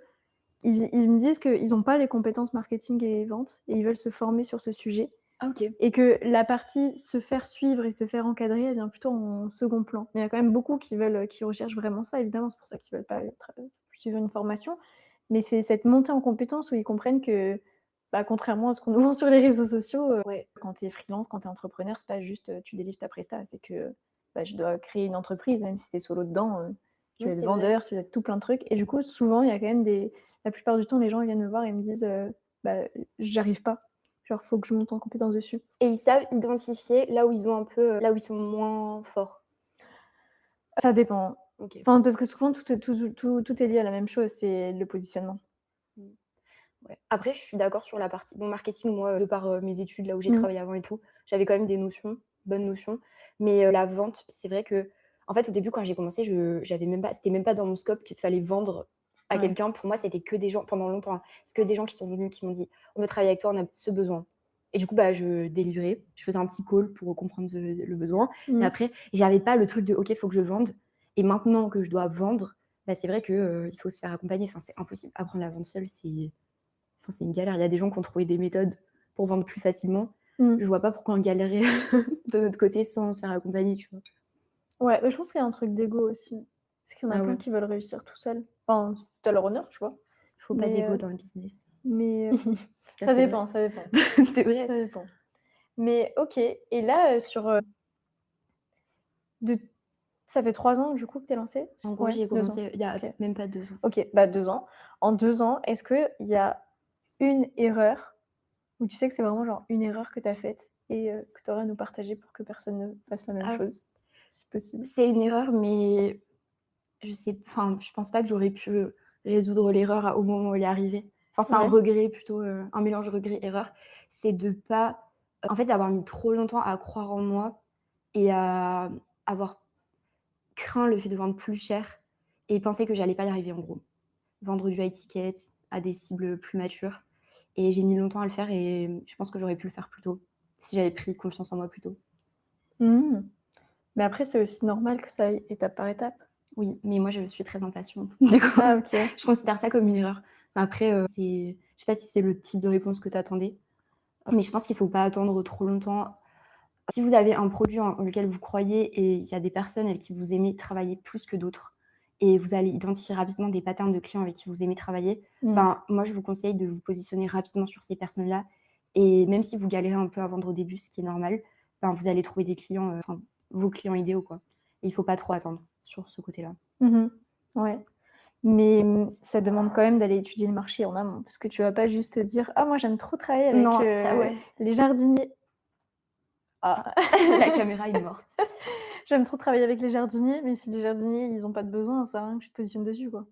ils me disent qu'ils ont pas les compétences marketing et vente et ils veulent se former sur ce sujet Ah OK. et que la partie se faire suivre et se faire encadrer, elle vient plutôt en second plan. Mais il y a quand même beaucoup qui recherchent vraiment ça, évidemment, c'est pour ça qu'ils veulent pas suivre une formation. Mais c'est cette montée en compétences où ils comprennent que, bah, contrairement à ce qu'on nous vend sur les réseaux sociaux, Ouais. quand tu es freelance, quand tu es entrepreneur, c'est pas juste, tu délivres ta presta, c'est que, bah, je dois créer une entreprise, même si tu es solo dedans, tu Non, vas être c'est vrai. vendeur, tu vas être tout plein de trucs et du coup, souvent, il y a quand même la plupart du temps, les gens, ils viennent me voir et me disent, «Bah, j'arrive pas, genre, faut que je monte en compétence dessus». Et ils savent identifier là où ils ont un peu, là où ils sont moins forts. Ça dépend. OK. Enfin, parce que souvent tout est lié à la même chose, c'est le positionnement. Mmh. Ouais. Après, je suis d'accord sur la partie marketing, moi, de par, mes études, là où j'ai Mmh. travaillé avant et tout, j'avais quand même des notions, bonnes notions. Mais, la vente, c'est vrai que en fait, au début, quand j'ai commencé, je j'avais même pas c'était même pas dans mon scope qu'il fallait vendre à Ouais. quelqu'un. Pour moi, c'était que des gens pendant longtemps, hein, c'est que des gens qui sont venus, qui m'ont dit: «On veut travailler avec toi, on a ce besoin». Et du coup, bah, je délivrais, je faisais un petit call pour comprendre le besoin. Et Mmh. après, j'avais pas le truc de: «OK, il faut que je vende» et maintenant que je dois vendre, bah, c'est vrai que, il faut se faire accompagner. Enfin, c'est impossible. Apprendre la vente seule, c'est une galère. Il y a des gens qui ont trouvé des méthodes pour vendre plus facilement. Mmh. Je vois pas pourquoi on galérait de notre côté sans se faire accompagner, tu vois? Ouais, mais je pense qu'il y a un truc d'ego aussi. C'est qu'il y en a Ah plein ouais, qui veulent réussir tout seuls. Enfin, tout à leur honneur, tu vois? faut pas Mais, d'ego dans le business. mais, Là, ça c'est vrai. dépend, ça dépend, C'est vrai. ça dépend. Mais OK et là, de ça fait 3 ans du coup que tu es lancée? En gros, Ouais, j'y ai 2 ans. commencé il y a OK. même pas 2 ans. OK, bah 2 ans. En 2 ans, est-ce qu'il y a une erreur où tu sais que c'est vraiment genre une erreur que tu as faite et que tu aurais à nous partager pour que personne ne fasse la même Ah, chose, si possible? c'est une erreur, mais je pense pas que j'aurais pu résoudre l'erreur au moment où elle est arrivée. Enfin, c'est un Ouais. regret plutôt, un mélange regret-erreur. C'est de pas en fait, d'avoir mis trop longtemps à croire en moi et à avoir craint le fait de vendre plus cher et penser que j'allais pas y arriver, en gros. Vendre du high ticket à des cibles plus matures et j'ai mis longtemps à le faire et je pense que j'aurais pu le faire plus tôt, si j'avais pris confiance en moi plus tôt. Mmh. Mais après, c'est aussi normal que ça aille étape par étape. Oui, mais moi je suis très impatiente. Du coup, Ah OK. je considère ça comme une erreur. Après, je sais pas si c'est le type de réponse que tu attendais, mais je pense qu'il faut pas attendre trop longtemps. Si vous avez un produit en lequel vous croyez et il y a des personnes avec qui vous aimez travailler plus que d'autres et vous allez identifier rapidement des patterns de clients avec qui vous aimez travailler, Mmh. ben, moi je vous conseille de vous positionner rapidement sur ces personnes-là et même si vous galérez un peu à vendre au début, ce qui est normal, ben, vous allez trouver des clients, vos clients idéaux, quoi. Et il faut pas trop attendre sur ce côté-là. Mmh. Ouais. Mais ça demande quand même d'aller étudier le marché en amont, parce que tu vas pas juste te dire: «Ah moi j'aime trop travailler avec, Non, ça ouais. les jardiniers». Ah, Ah! la caméra est morte. J'aime trop travailler avec les jardiniers, mais si les jardiniers, ils ont pas de besoin, ça sert à rien que tu te positionnes dessus, quoi.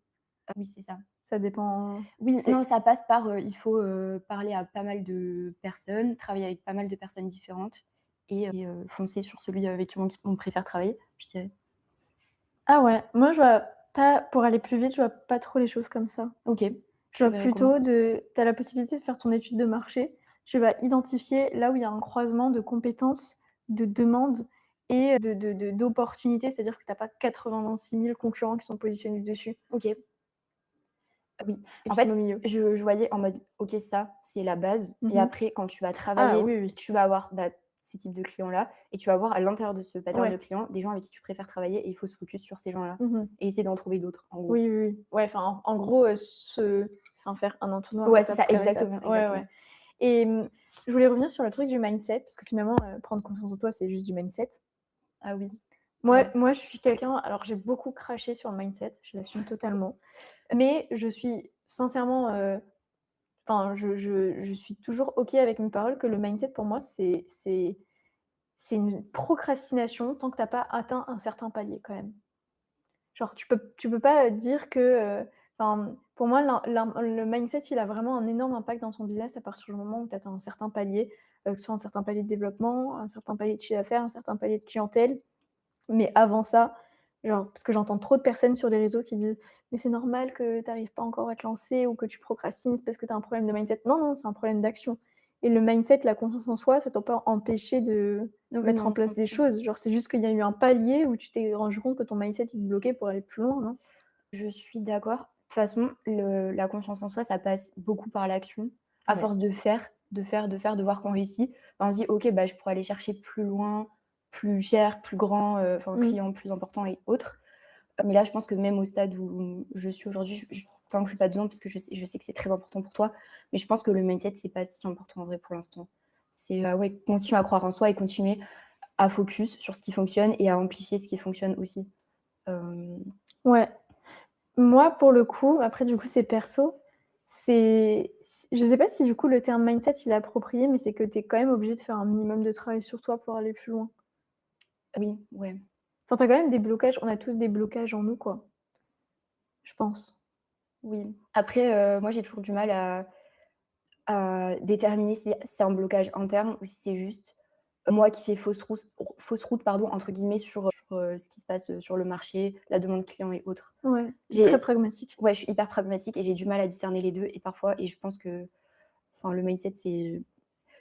Ah oui, c'est ça. Ça dépend Oui, non, c'est ça passe par, il faut, parler à pas mal de personnes, travailler avec pas mal de personnes différentes et foncer sur celui avec qui on préfère travailler, je dirais. ah ouais, moi je vois pas pour aller plus vite, je vois pas trop les choses comme ça. OK. Je Tu vois verrais comment? plutôt tu as la possibilité de faire ton étude de marché. Tu vas identifier là où il y a un croisement de compétences, de demandes et d'opportunités. C'est-à-dire que tu as pas 86 000 concurrents qui sont positionnés dessus OK. Oui. et En tu te mets au fait, milieu. je voyais en mode: «OK, ça, c'est la base» et Mmh. après quand tu vas Ah travailler, oui, oui. tu vas avoir, bah, ces types de clients-là et tu vas avoir à l'intérieur de ce pattern de Ouais. clients, des gens avec qui tu préfères travailler et il faut se focus sur ces gens-là Mmh. et essayer d'en trouver d'autres, en gros. Oui, oui, oui. Ouais, enfin, en gros, faire un entonnoir Ouais, c'est étape ça, par étape. exactement, Ouais, ouais. exactement. Et je voulais revenir sur le truc du mindset parce que finalement, prendre confiance en toi, c'est juste du mindset. Ah oui, Moi ouais. moi, je suis quelqu'un alors j'ai beaucoup craché sur le mindset, je l'assume totalement. Mais je suis sincèrement, enfin, je suis toujours OK avec mes paroles que le mindset pour moi, c'est une procrastination tant que tu as pas atteint un certain palier quand même. Genre tu peux pas dire que, enfin, pour moi le mindset, il a vraiment un énorme impact dans ton business à partir du moment où tu atteins un certain palier, que ce soit un certain palier de développement, un certain palier de chiffre d'affaires, un certain palier de clientèle. Mais avant ça, genre parce que j'entends trop de personnes sur les réseaux qui disent: «Mais c'est normal que tu arrives pas encore à te lancer ou que tu procrastines, c'est parce que tu as un problème de mindset». Non, non, c'est un problème d'action et le mindset, la confiance en soi, ça t'a pas empêché de Oui, mettre en non, place des 100. choses. Genre, c'est juste qu'il y a eu un palier où tu t'es rendu compte que ton mindset, il te bloquait pour aller plus loin, non? Je suis d'accord. De toute façon, la confiance en soi, ça passe beaucoup par l'action. À Ouais. force de faire, de faire, de faire, de voir qu'on réussit, bah, on se dit: «OK, bah, je pourrais aller chercher plus loin, plus cher, plus grand, enfin, Mmh. client plus important et autres». Mais là, je pense que même au stade où je suis aujourd'hui, je t'inclus pas dedans parce que je sais que c'est très important pour toi. Mais je pense que le mindset, c'est pas si important en vrai pour l'instant. C'est, ouais, continuer à croire en soi et continuer à focus sur ce qui fonctionne et à amplifier ce qui fonctionne aussi. Hem, Ouais. Moi, pour le coup, après du coup, c'est perso, je sais pas si du coup le terme mindset, il est approprié, mais c'est que tu es quand même obligé de faire un minimum de travail sur toi pour aller plus loin. oui, ouais. Enfin, tu as quand même des blocages, on a tous des blocages en nous, quoi, je pense. Oui. Après, moi, j'ai toujours du mal à déterminer si c'est un blocage interne ou si c'est juste moi qui fais «fausse route» pardon, entre guillemets sur ce qui se passe, sur le marché, la demande client et autres. Ouais, c'est très J'ai pragmatique. Ouais, je suis hyper pragmatique et j'ai du mal à discerner les 2 et parfois et je pense que enfin le mindset c'est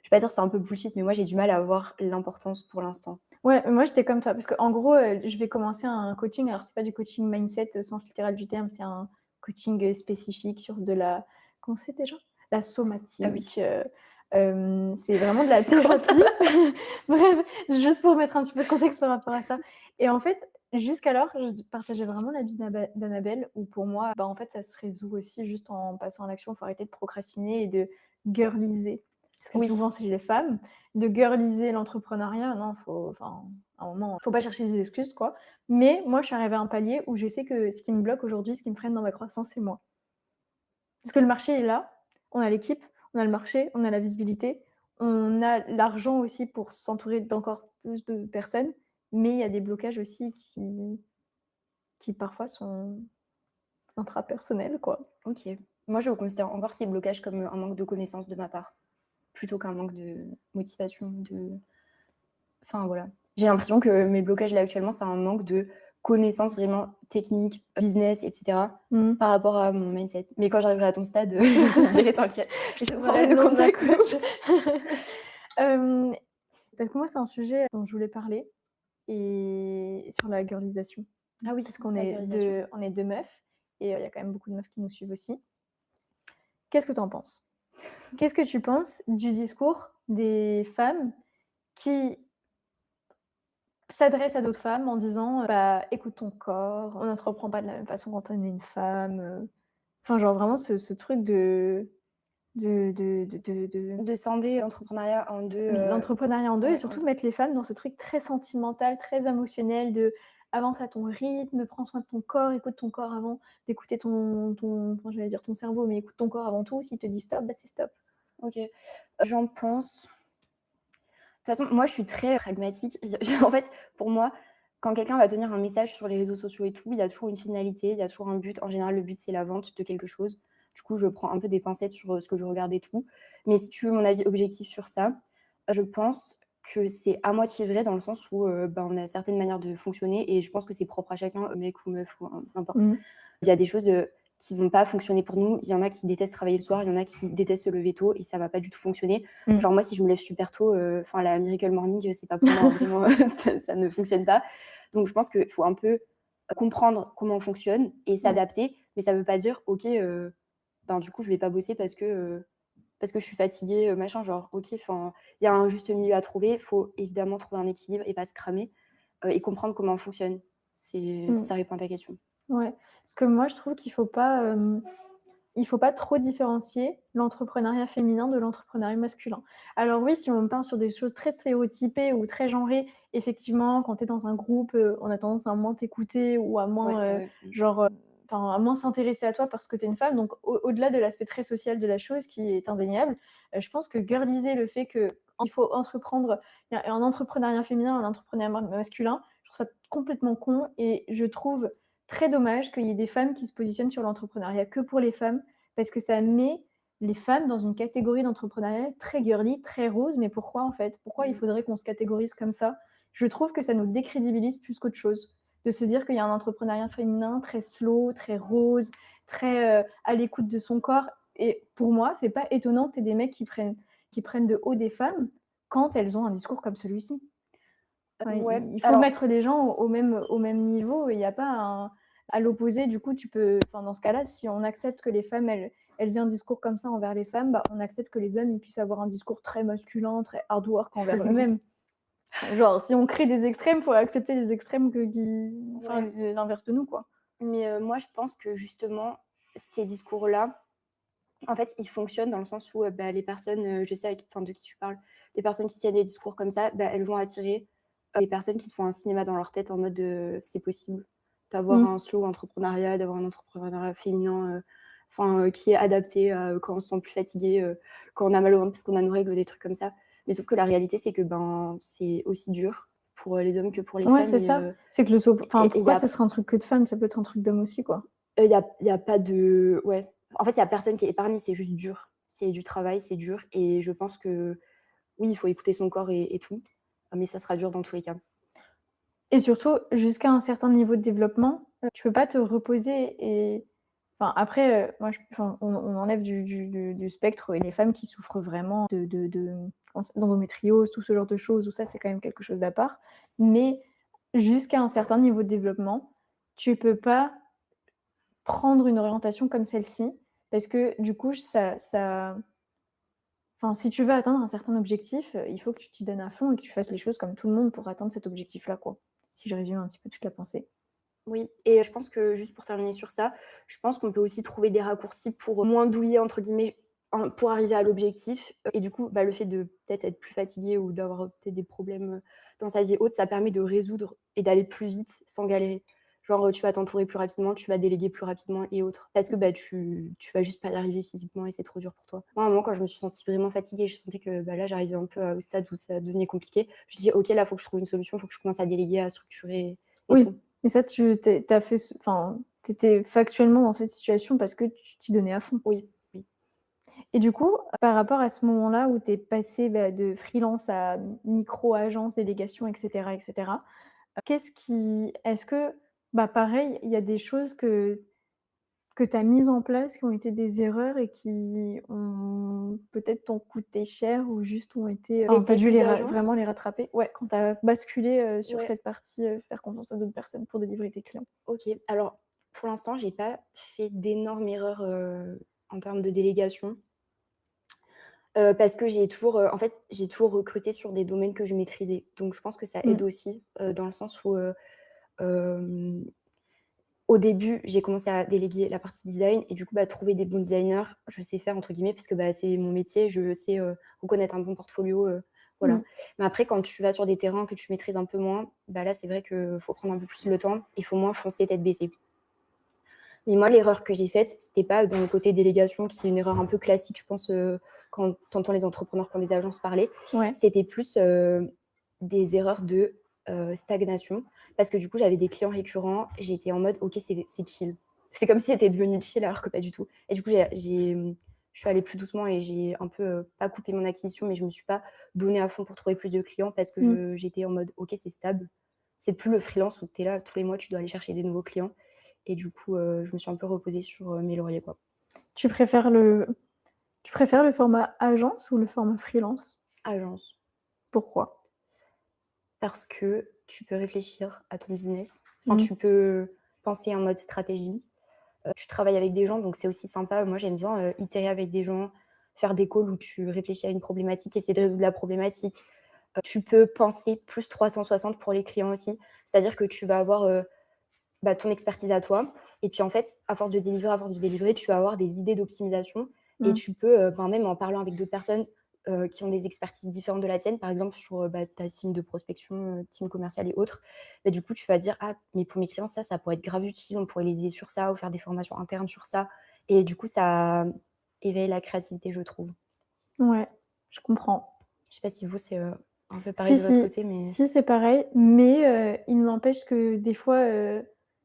je vais pas dire c'est un peu bullshit, mais moi j'ai du mal à voir l'importance pour l'instant. Ouais, moi j'étais comme toi parce qu'en gros, je vais commencer un coaching, alors c'est pas du coaching mindset au sens littéral du terme, c'est un coaching, spécifique sur de la comment c'est déjà? La Ah oui. somatique, c'est vraiment de la thérapie. Bref, juste pour mettre un petit peu de contexte par rapport à ça et en fait, jusqu'alors, je partageais vraiment l'avis d'Annabelle où pour moi, bah, en fait, ça se résout aussi juste en passant à l'action. Il faut arrêter de procrastiner et de girliser. Parce que Oui. souvent, c'est les femmes de girliser l'entrepreneuriat, non, faut enfin, à un moment, faut pas chercher des excuses, quoi. Mais moi, je suis arrivée à un palier où je sais que ce qui me bloque aujourd'hui, ce qui me freine dans ma croissance, c'est moi. Parce que le OK. marché est là, on a l'équipe, on a le marché, on a la visibilité, on a l'argent aussi pour s'entourer d'encore plus de personnes, mais il y a des blocages aussi qui parfois sont intrapersonnels, quoi. OK. Moi je considère encore ces blocages comme, un manque de connaissances de ma part, plutôt qu'un manque de motivation, de enfin voilà. J'ai l'impression que mes blocages là actuellement, c'est un manque de connaissances vraiment techniques, business et cetera, Mmh. par rapport à mon mindset. Mais quand j'arriverai à ton stade, je te dirai, t'inquiète. Je Je te te donnerai prendrai le le nom de ma contact. coach. Hem, parce que moi, c'est un sujet dont je voulais parler et sur la girlisation. Ah oui, Parce qu'on la est gyorisation. 2 meufs et il y a quand même beaucoup de meufs qui nous suivent aussi. Qu'est-ce que tu en penses? Qu'est-ce que tu penses du discours des femmes qui s'adressent à d'autres femmes en disant, «Bah, écoute ton corps, on n'entreprend pas de la même façon quand on est une femme», enfin genre vraiment ce truc de De scinder l'entrepreneuriat en 2. l'entrepreneuriat en 2 et Ouais, en surtout 2. mettre les femmes dans ce truc très sentimental, très émotionnel de: avance à ton rythme, prends soin de ton corps, écoute ton corps avant d'écouter enfin, j'allais dire ton cerveau, mais écoute ton corps avant tout. S'il te dit stop, bah, c'est stop. OK. J'en pense de toute façon, moi, je suis très pragmatique. En fait, pour moi, quand quelqu'un va tenir un message sur les réseaux sociaux et tout, il y a toujours une finalité, il y a toujours un but. En général, le but, c'est la vente de quelque chose. Du coup, je prends un peu des pincettes sur, ce que je regarde et tout. Mais si tu veux mon avis objectif sur ça, je pense que c'est à moitié vrai dans le sens où, on a certaines manières de fonctionner et je pense que c'est propre à chacun, mec ou meuf ou n'importe. Mmh. Il y a des choses, qui vont pas fonctionner pour nous. Il y en a qui détestent travailler le soir, il y en a qui détestent se lever tôt et ça va pas du tout fonctionner. Mmh. Genre moi, si je me lève super tôt, enfin la miracle morning, c'est pas pour moi, hein, vraiment, ça ne fonctionne pas. Donc je pense qu'il faut un peu comprendre comment on fonctionne et Ouais. s'adapter, mais ça veut pas dire: «OK, du coup, je vais pas bosser parce que je suis fatiguée, machin». Genre OK, enfin, il y a un juste milieu à trouver. Il faut évidemment trouver un équilibre et pas se cramer, et comprendre comment on fonctionne. C'est Mmh. ça répond à ta question. Ouais. Parce que moi, je trouve il faut pas trop différencier l'entrepreneuriat féminin de l'entrepreneuriat masculin. Alors oui, si on part sur des choses très stéréotypées ou très genrées, effectivement, quand tu es dans un groupe, on a tendance à moins t'écouter ou à Ouais, c'est moins, vrai. Mmh. genre, enfin, à moins s'intéresser à toi parce que tu es une femme. Donc au-delà de l'aspect très social de la chose qui est indéniable, je pense que girliser le fait qu'il faut entreprendre, il y a un entrepreneuriat féminin, un entrepreneuriat masculin, je trouve ça complètement con et je trouve très dommage qu'il y ait des femmes qui se positionnent sur l'entrepreneuriat que pour les femmes, parce que ça met les femmes dans une catégorie d'entrepreneuriat très girly, très rose. Mais pourquoi en fait? Pourquoi il Mmh. faudrait qu'on se catégorise comme ça? Je trouve que ça nous décrédibilise plus qu'autre chose, de se dire qu'il y a un entrepreneuriat féminin très slow, très rose, très, à l'écoute de son corps. Et pour moi, c'est pas étonnant que tu des mecs qui prennent de haut des femmes quand elles ont un discours comme celui-ci. Enfin, Ouais, il faut alors mettre les gens au même niveau. Il y a pas un à l'opposé. Du coup, tu peux enfin, dans ce cas-là, si on accepte que les femmes, elles aient un discours comme ça envers les femmes, bah, on accepte que les hommes, ils puissent avoir un discours très masculin, très hard work envers eux-mêmes. Genre, si on crée des extrêmes, faut accepter les extrêmes que qui enfin, ouais, l'inverse de nous, quoi. mais moi, je pense que justement, ces discours-là, en fait, ils fonctionnent dans le sens où, les personnes, je sais de qui tu parles, des personnes qui tiennent des discours comme ça, elles vont attirer, des personnes qui se font un cinéma dans leur tête en mode, c'est possible d'avoir Mmh. un slow entrepreneuriat, d'avoir un entrepreneuriat féminin, qui est adapté à, quand on se sent plus fatigué, quand on a mal au ventre parce qu'on a nos règles, des trucs comme ça. Mais sauf que la réalité, c'est que, c'est aussi dur pour, les hommes que pour les Ouais, femmes c'est ça. C'est que enfin, et il y pourquoi a ce serait un truc que de femme? Ça peut être un truc d'homme aussi, quoi. Il y a pas de ouais, en fait, il y a personne qui est épargné, c'est juste dur. C'est du travail, c'est dur et je pense que oui, il faut écouter son corps et tout, mais ça sera dur dans tous les cas. Et surtout, jusqu'à un certain niveau de développement, tu peux pas te reposer et enfin après, moi enfin, on enlève du spectre et les femmes qui souffrent vraiment de d'endométriose, tout ce genre de choses où ça, c'est quand même quelque chose d'à part. Mais jusqu'à un certain niveau de développement, tu peux pas prendre une orientation comme celle-ci parce que du coup, enfin, si tu veux atteindre un certain objectif, il faut que tu t'y donnes à fond et que tu fasses les choses comme tout le monde pour atteindre cet objectif-là, quoi. Si je résume un petit peu toute la pensée. Oui et je pense que juste pour terminer sur ça, je pense qu'on peut aussi trouver des raccourcis pour «moins douiller» entre guillemets, pour arriver à l'objectif et du coup, le fait de peut-être être plus fatigué ou d'avoir, peut-être des problèmes, dans sa vie et autres, ça permet de résoudre et d'aller plus vite sans galérer. Genre, tu vas t'entourer plus rapidement, tu vas déléguer plus rapidement et autres. Parce que, tu vas juste pas y arriver physiquement et c'est trop dur pour toi. Moi, à un moment, quand je me suis sentie vraiment fatiguée, je sentais que, là, j'arrivais un peu au stade où ça devenait compliqué, je me dis: «OK, là, faut que je trouve une solution, faut que je commence à déléguer, à structurer et Oui, tout». mais ça tu as fait enfin, tu étais factuellement dans cette situation parce que tu t'y donnais à fond. Oui, oui. Et du coup, par rapport à ce moment-là où tu es passée, bah, de freelance à micro-agence, délégation et cetera, est-ce que, bah, pareil, il y a des choses que tu as mises en place qui ont été des erreurs et qui ont peut-être t'ont coûté cher ou juste ont été, Les enfin, tu as dû débuts vraiment d'agence? les rattraper? Ouais, quand tu as basculé, sur Ouais, cette partie, faire confiance à d'autres personnes pour délivrer tes clients? OK. Alors, pour l'instant, j'ai pas fait d'énormes erreurs, en termes de délégation, parce que j'ai toujours recruté sur des domaines que je maîtrisais. Donc je pense que ça aide Mmh. aussi, dans le sens où, hem, au début, j'ai commencé à déléguer la partie design et du coup, trouver des bons designers, je sais faire entre guillemets parce que, c'est mon métier, je sais, reconnaître un bon portfolio, voilà. Mmh. Mais après, quand tu vas sur des terrains que tu maîtrises un peu moins, bah, là, c'est vrai qu'il faut prendre un peu plus le temps. Il faut moins foncer tête baissée. Mais moi, l'erreur que j'ai faite, c'était pas dans le côté délégation, qui est une erreur un peu classique, je pense, quand tu entends les entrepreneurs, quand des agences parler. Ouais. C'était plus, des erreurs de, stagnation. Parce que du coup, j'avais des clients récurrents, j'étais en mode: «OK, c'est chill». C'est comme si c'était devenu chill alors que pas du tout. Et du coup, je suis allée plus doucement et j'ai un peu, pas coupé mon acquisition, mais je me suis pas donnée à fond pour trouver plus de clients parce que Mmh. j'étais en mode: «OK, c'est stable». C'est plus le freelance où tu es là tous les mois, tu dois aller chercher des nouveaux clients. Et du coup, je me suis un peu reposée sur, mes lauriers, quoi. Tu préfères le tu préfères le format agence ou le format freelance? Agence, Pourquoi? parce que tu peux réfléchir à ton business. Enfin, Mmh. tu peux penser en mode stratégie. Tu travailles avec des gens, donc c'est aussi sympa. Moi, j'aime bien, itérer avec des gens, faire des calls où tu réfléchis à une problématique, essayer de résoudre la problématique. Tu peux penser plus 360 pour les clients aussi. C'est-à-dire que tu vas avoir, bah, ton expertise à toi et puis, en fait, à force de délivrer, tu vas avoir des idées d'optimisation et Mmh. tu peux, ben, même en parlant avec d'autres personnes, qui ont des expertises différentes de la tienne, par exemple sur, bah, ta team de prospection, team commerciale et autres. Bah, du coup, tu vas dire: «Ah, mais pour mes clients, ça pourrait être grave utile, on pourrait les aider sur ça ou faire des formations internes sur ça» et du coup, ça éveille la créativité, je trouve. Ouais, je comprends. Je sais pas si vous, c'est, un peu pareil Si, de votre si, côté, mais si, c'est pareil, mais il n'empêche que des fois,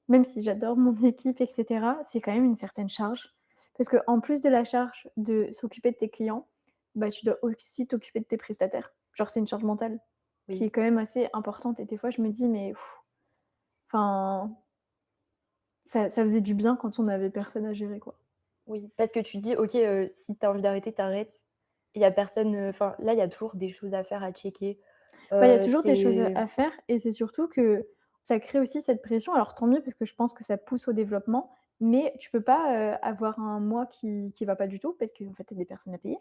même si j'adore mon équipe et cetera, c'est quand même une certaine charge. Parce qu'en plus de la charge de s'occuper de tes clients, bah, tu dois aussi t'occuper de tes prestataires. Genre, c'est une charge mentale qui oui. est quand même assez importante et des fois je me dis: «Mais enfin, ça faisait du bien quand on avait personne à gérer, quoi». Oui, parce que tu te dis: «OK, si tu as envie d'arrêter, tu arrêtes». Il y a personne, enfin, là, il y a toujours des choses à faire, à checker. Bah, il y a toujours des choses C'est à faire et c'est surtout que ça crée aussi cette pression. Alors tant mieux parce que je pense que ça pousse au développement, mais tu peux pas, avoir un mois qui va pas du tout parce qu'en fait, tu as des personnes à payer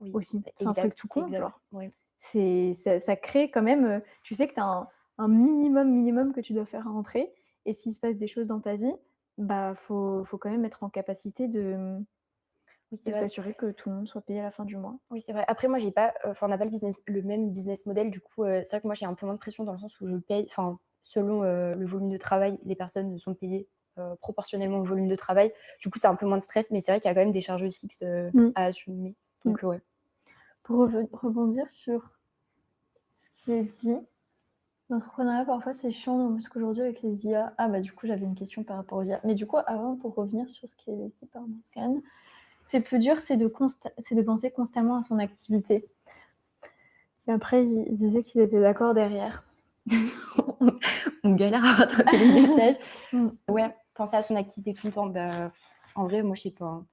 oui, aussi. C'est un truc exact, tout c'est con, exact, genre. ouais. Ça crée quand même, tu sais que tu as un minimum que tu dois faire rentrer et s'il se passe des choses dans ta vie, bah, faut quand même être en capacité Oui, c'est de vrai. s'assurer que tout le monde soit payé à la fin du mois. Oui, c'est vrai. Après moi, j'ai pas, enfin, on n'a pas le même business model, du coup, c'est vrai que moi, j'ai un peu moins de pression dans le sens où je paye enfin, selon, le volume de travail, les personnes sont payées, proportionnellement au volume de travail. Du coup, c'est un peu moins de stress, mais c'est vrai qu'il y a quand même des charges fixes, Mmh, à assumer. mmh. Donc, ouais. Pour rebondir sur ce qui est dit. L'entrepreneuriat, parfois, c'est chiant parce qu'aujourd'hui, avec les IA bah, du coup, j'avais une question par rapport aux IA. Mais du coup, avant, pour revenir sur ce qui est dit par Morgane, c'est plus dur, c'est de penser constamment à son activité. Et après, ils disaient qu'ils étaient d'accord derrière. On galère à rattraper les messages. Mmh. Ouais, penser à son activité tout le temps, bah, en vrai, moi, je sais pas, hein.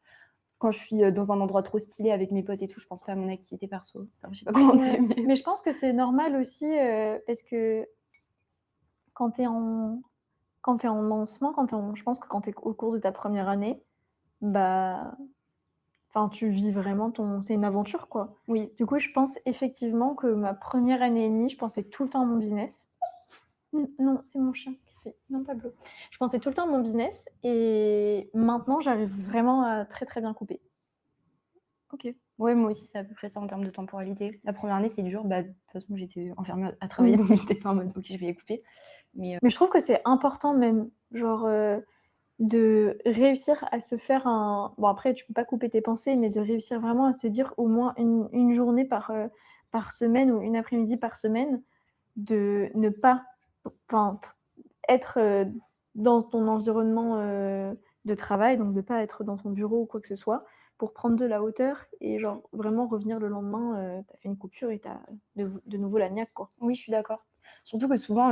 Quand je suis, dans un endroit trop stylé avec mes potes et tout, je pense pas à mon activité perso. Enfin, je sais pas comment dire, Ouais, mais mais je pense que c'est normal aussi, parce que quand tu es en lancement, je pense que quand tu es au cours de ta première année, bah, enfin, tu vis vraiment ton c'est une aventure, quoi. oui, Du coup, je pense effectivement que ma première année et demie, je pensais tout le temps à mon business. Non, c'est mon chien qui fait non, Pablo. Je pensais tout le temps à mon business et maintenant, j'arrive vraiment à très, très bien couper. OK. Ouais, moi aussi, c'est à peu près ça en termes de temporalité. La première année, c'est dur, bah, de toute façon, j'étais enfermée à travailler, Mmh. donc j'étais pas en mode: «OK, je vais les couper». Mais Mais je trouve que c'est important même, genre, de réussir à se faire un bon après tu peux pas couper tes pensées, mais de réussir vraiment à te dire au moins une journée par semaine ou une après-midi par semaine, de ne pas enfin être, dans ton environnement, de travail, donc de pas être dans ton bureau ou quoi que ce soit, pour prendre de la hauteur et genre vraiment revenir le lendemain, tu as fait une coupure et tu as de nouveau la niaque, quoi. oui, je suis d'accord. Surtout que souvent,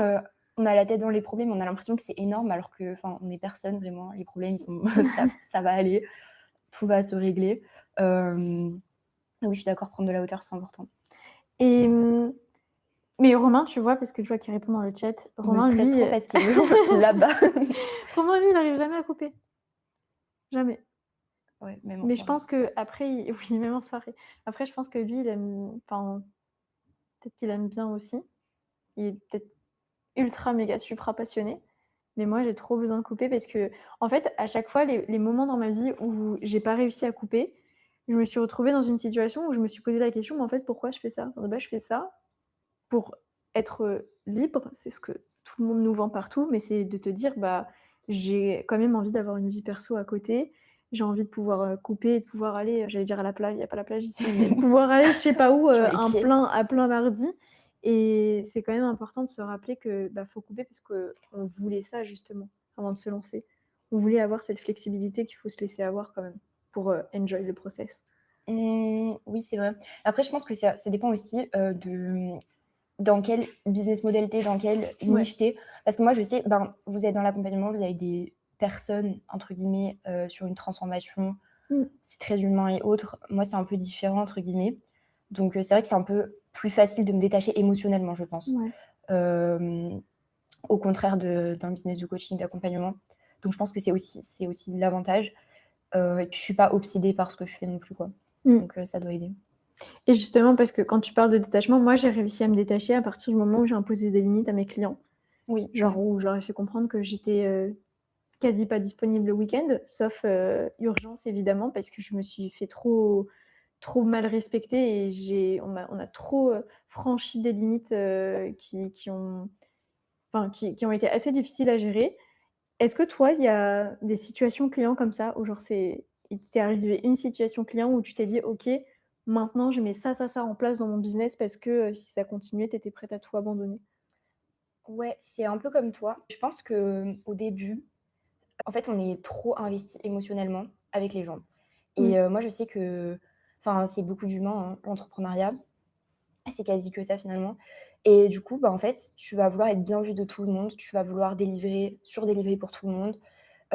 on a la tête dans les problèmes, on a l'impression que c'est énorme alors que, enfin, on est personne vraiment. Les problèmes, ils sont ça va aller, tout va se régler. Oui, je suis d'accord, prendre de la hauteur, c'est important. Et mais Romain, tu vois, parce que je vois qu'il répond dans le chat, Il me Romain stresse lui, trop parce qu'il est là-bas. Romain lui, il n'arrive jamais à couper, jamais. Ouais, même en Mais je soirée. pense qu'après il oui, même en soirée. Après je pense que lui, il aime enfin, peut-être qu'il aime bien aussi. Il est peut-être ultra méga supra passionné. Mais moi, j'ai trop besoin de couper parce qu'en fait, à chaque fois, les moments dans ma vie où j'ai pas réussi à couper, je me suis retrouvée dans une situation où je me suis posé la question: «Mais en fait, pourquoi je fais ça?» Bah, je fais ça pour être libre, c'est ce que tout le monde nous vend partout, mais c'est de te dire: «Bah, j'ai quand même envie d'avoir une vie perso à côté. J'ai envie de pouvoir couper et de pouvoir aller», j'allais dire à la plage, il y a pas la plage ici, mais pouvoir aller je sais pas où, Sur les un pieds. plein à plein mardi et c'est quand même important de se rappeler que, bah, faut couper parce qu'on voulait ça justement, avant de se lancer. On voulait avoir cette flexibilité qu'il faut se laisser avoir quand même pour enjoy le process. Oui, c'est vrai. Après, je pense que ça dépend aussi, dans quel business model tu es, dans quelle Ouais. niche tu es. Parce que moi, je sais, ben, vous êtes dans l'accompagnement, vous avez des personnes, entre guillemets, sur une transformation, Mmh. c'est très humain et autres. Moi, c'est un peu «différent» entre guillemets. Donc, c'est vrai que c'est un peu plus facile de me détacher émotionnellement, je pense. Ouais. Hem, Au contraire d'un business de coaching, d'accompagnement. Donc je pense que c'est aussi l'avantage. Et puis je suis pas obsédée par ce que je fais non plus, quoi. Mmh. Donc, ça doit aider. Et justement, parce que quand tu parles de détachement, moi, j'ai réussi à me détacher à partir du moment où j'ai imposé des limites à mes clients. Oui, Genre ouais. où je leur ai fait comprendre que j'étais quasi pas disponible le week-end, sauf urgence évidemment, parce que je me suis fait trop mal respecter et on a trop franchi des limites qui ont été assez difficiles à gérer. Est-ce que toi, il y a des situations clients comme ça, où genre il t'est arrivé une situation client où tu t'es dit: «OK, maintenant je mets ça en place dans mon business parce que si ça continuait, tu étais prête à tout abandonner»? Ouais, c'est un peu comme toi. Je pense qu'au début, en fait, on est trop investi émotionnellement avec les gens. Mmh. Et moi, je sais que enfin, c'est beaucoup d'humain, hein, l'entrepreneuriat. C'est quasi que ça, finalement. Et du coup, bah, en fait, tu vas vouloir être bien vu de tout le monde, tu vas vouloir délivrer, surdélivrer pour tout le monde.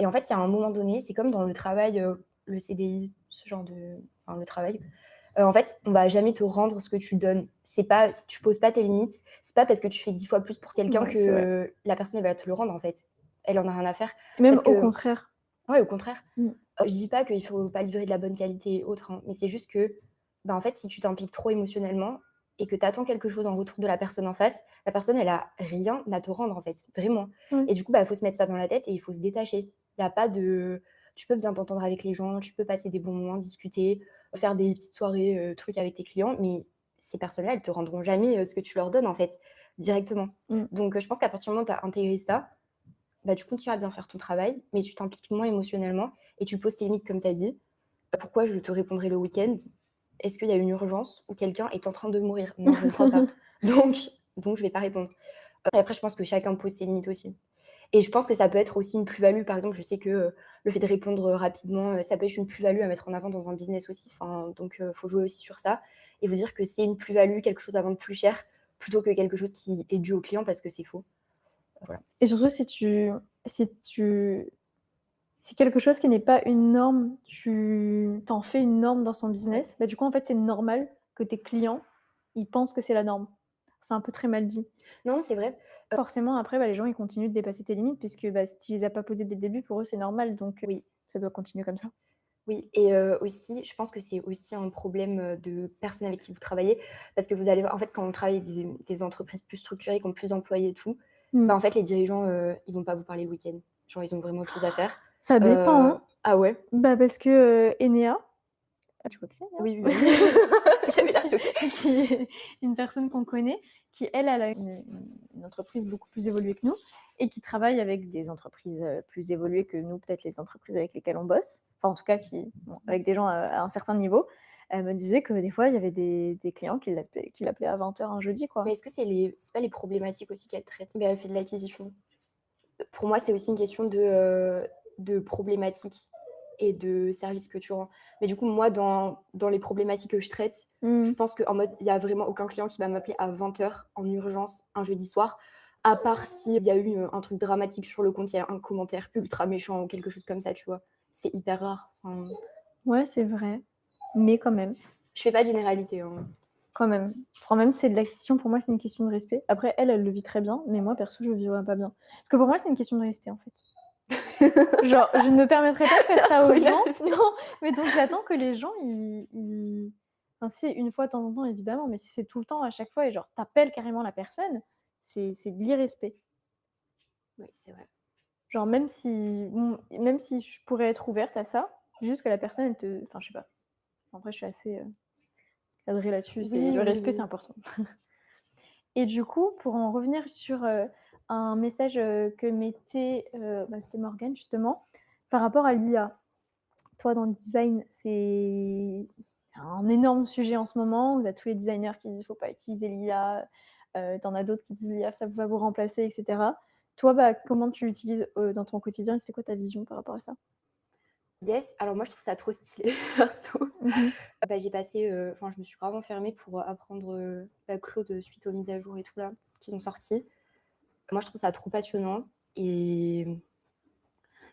Et en fait, il y a un moment donné, c'est comme dans le travail, le CDI, ce genre de enfin, le travail. En fait, on va jamais te rendre ce que tu donnes. C'est pas si tu poses pas tes limites, c'est pas parce que tu fais 10 fois plus pour quelqu'un Ouais, c'est vrai. que la personne, elle va te le rendre, en fait. Elle en a rien à faire. Et même Parce au que contraire. ouais, au contraire. Mmh. Je dis pas qu'il faut pas livrer de la bonne qualité et autres, hein, mais c'est juste que, bah, en fait, si tu t'impliques trop émotionnellement et que tu attends quelque chose en retour de la personne en face, la personne, elle a rien à te rendre, en fait, vraiment. Ouais. Et du coup, bah, il faut se mettre ça dans la tête et il faut se détacher. Il y a pas de Tu peux bien t'entendre avec les gens, tu peux passer des bons moments, discuter, faire des petites soirées, trucs avec tes clients, mais ces personnes-là, elles te rendront jamais, ce que tu leur donnes, en fait, directement. Mmh. Donc, je pense qu'à partir du moment où tu as intégré ça, bah, tu continues à bien faire ton travail, mais tu t'impliques moins émotionnellement et tu poses tes limites comme tu as dit. Pourquoi je te répondrai le week-end? Est-ce qu'il y a une urgence ou quelqu'un est en train de mourir? Non, je ne crois pas. Donc je vais pas répondre. Et après je pense que chacun pose ses limites aussi. Et je pense que ça peut être aussi une plus-value. Par exemple, je sais que, le fait de répondre, rapidement, ça peut être une plus-value à mettre en avant dans un business aussi. Enfin, donc faut jouer aussi sur ça et vous dire que c'est une plus-value, quelque chose à vendre plus cher, plutôt que quelque chose qui est dû au client parce que c'est faux. Voilà. Et surtout si si quelque chose qui n'est pas une norme, tu t'en fais une norme dans ton Ouais. business, bah, du coup, en fait, c'est normal que tes clients, ils pensent que c'est la norme. C'est un peu très mal dit. Non, c'est vrai. Forcément, après, bah, les gens, ils continuent de dépasser tes limites puisque, bah, si tu les as pas posées dès le début, pour eux, c'est normal donc Oui. ça doit continuer comme ça. Oui et aussi, je pense que c'est aussi un problème, de personnes avec qui vous travaillez. Parce que vous allez voir en fait, quand on travaille avec des entreprises plus structurées, qui ont plus d'employés et tout, Mmh. bah, en fait, les dirigeants, ils vont pas vous parler le week-end. Genre, ils ont vraiment autre chose à faire. Ça dépend, hein. Ah ouais? Bah, parce que Enea, tu vois qui c'est Oui, oui, Enea? bah oui. J'avais l'air choquée. Qui est une personne qu'on connaît, qui elle a une entreprise beaucoup plus évoluée que nous et qui travaille avec des entreprises plus évoluées que nous, peut-être les entreprises avec lesquelles on bosse. Enfin, en tout cas, avec des gens à un certain niveau. Elle me disait que des fois, il y avait des clients qui l'appelaient à 20h un jeudi, Mais quoi. est-ce que c'est pas les problématiques aussi qu'elle traite? Mais elle fait de l'acquisition. Pour moi, c'est aussi une question de problématiques et de services que tu rends. Mais du coup, moi, dans les problématiques que je traite, je Mmh. pense qu'en mode, il y a vraiment aucun client qui va m'appeler à 20h en urgence un jeudi soir, à part s'il y a eu, un truc dramatique sur le compte, il y a un commentaire ultra méchant ou quelque chose comme ça, tu vois? C'est hyper rare. Enfin, Ouais, c'est vrai, mais quand même, je fais pas de généralité, hein. quand même. Quand même, c'est de l'acquisition, pour moi, c'est une question de respect. Après, elle le vit très bien, mais moi, perso, je le vivrais pas bien. Parce que pour moi, c'est une question de respect, en fait. Genre, je ne me permettrais pas de faire ça Trop aux gens. énervée. Non, mais donc j'attends que les gens, ils enfin, si une fois de temps en temps, évidemment, mais si c'est tout le temps, à chaque fois et genre tu appelles carrément la personne, c'est de l'irrespect. Oui, c'est vrai. Genre même si je pourrais être ouverte à ça, juste que la personne, elle te enfin, je sais pas. Après, je suis assez cadrée là-dessus, c'est Oui, le oui, respect, c'est oui. important. Et du coup, pour en revenir sur, un message, que mettait, c'était Morgane justement, par rapport à l'IA. Toi, dans le design, c'est un énorme sujet en ce moment. Vous avez tous les designers qui disent: «Il faut pas utiliser l'IA», tu en as d'autres qui disent: «L'IA, ça va vous remplacer» et cetera. Toi, comment tu l'utilises, dans ton quotidien et c'est quoi ta vision par rapport à ça? Yes, alors moi je trouve ça trop stylé perso. Mmh. J'ai passé, enfin je me suis vraiment fermée pour, apprendre, Claude, suite aux mises à jour et tout là, qui sont sorties. Moi je trouve ça trop passionnant et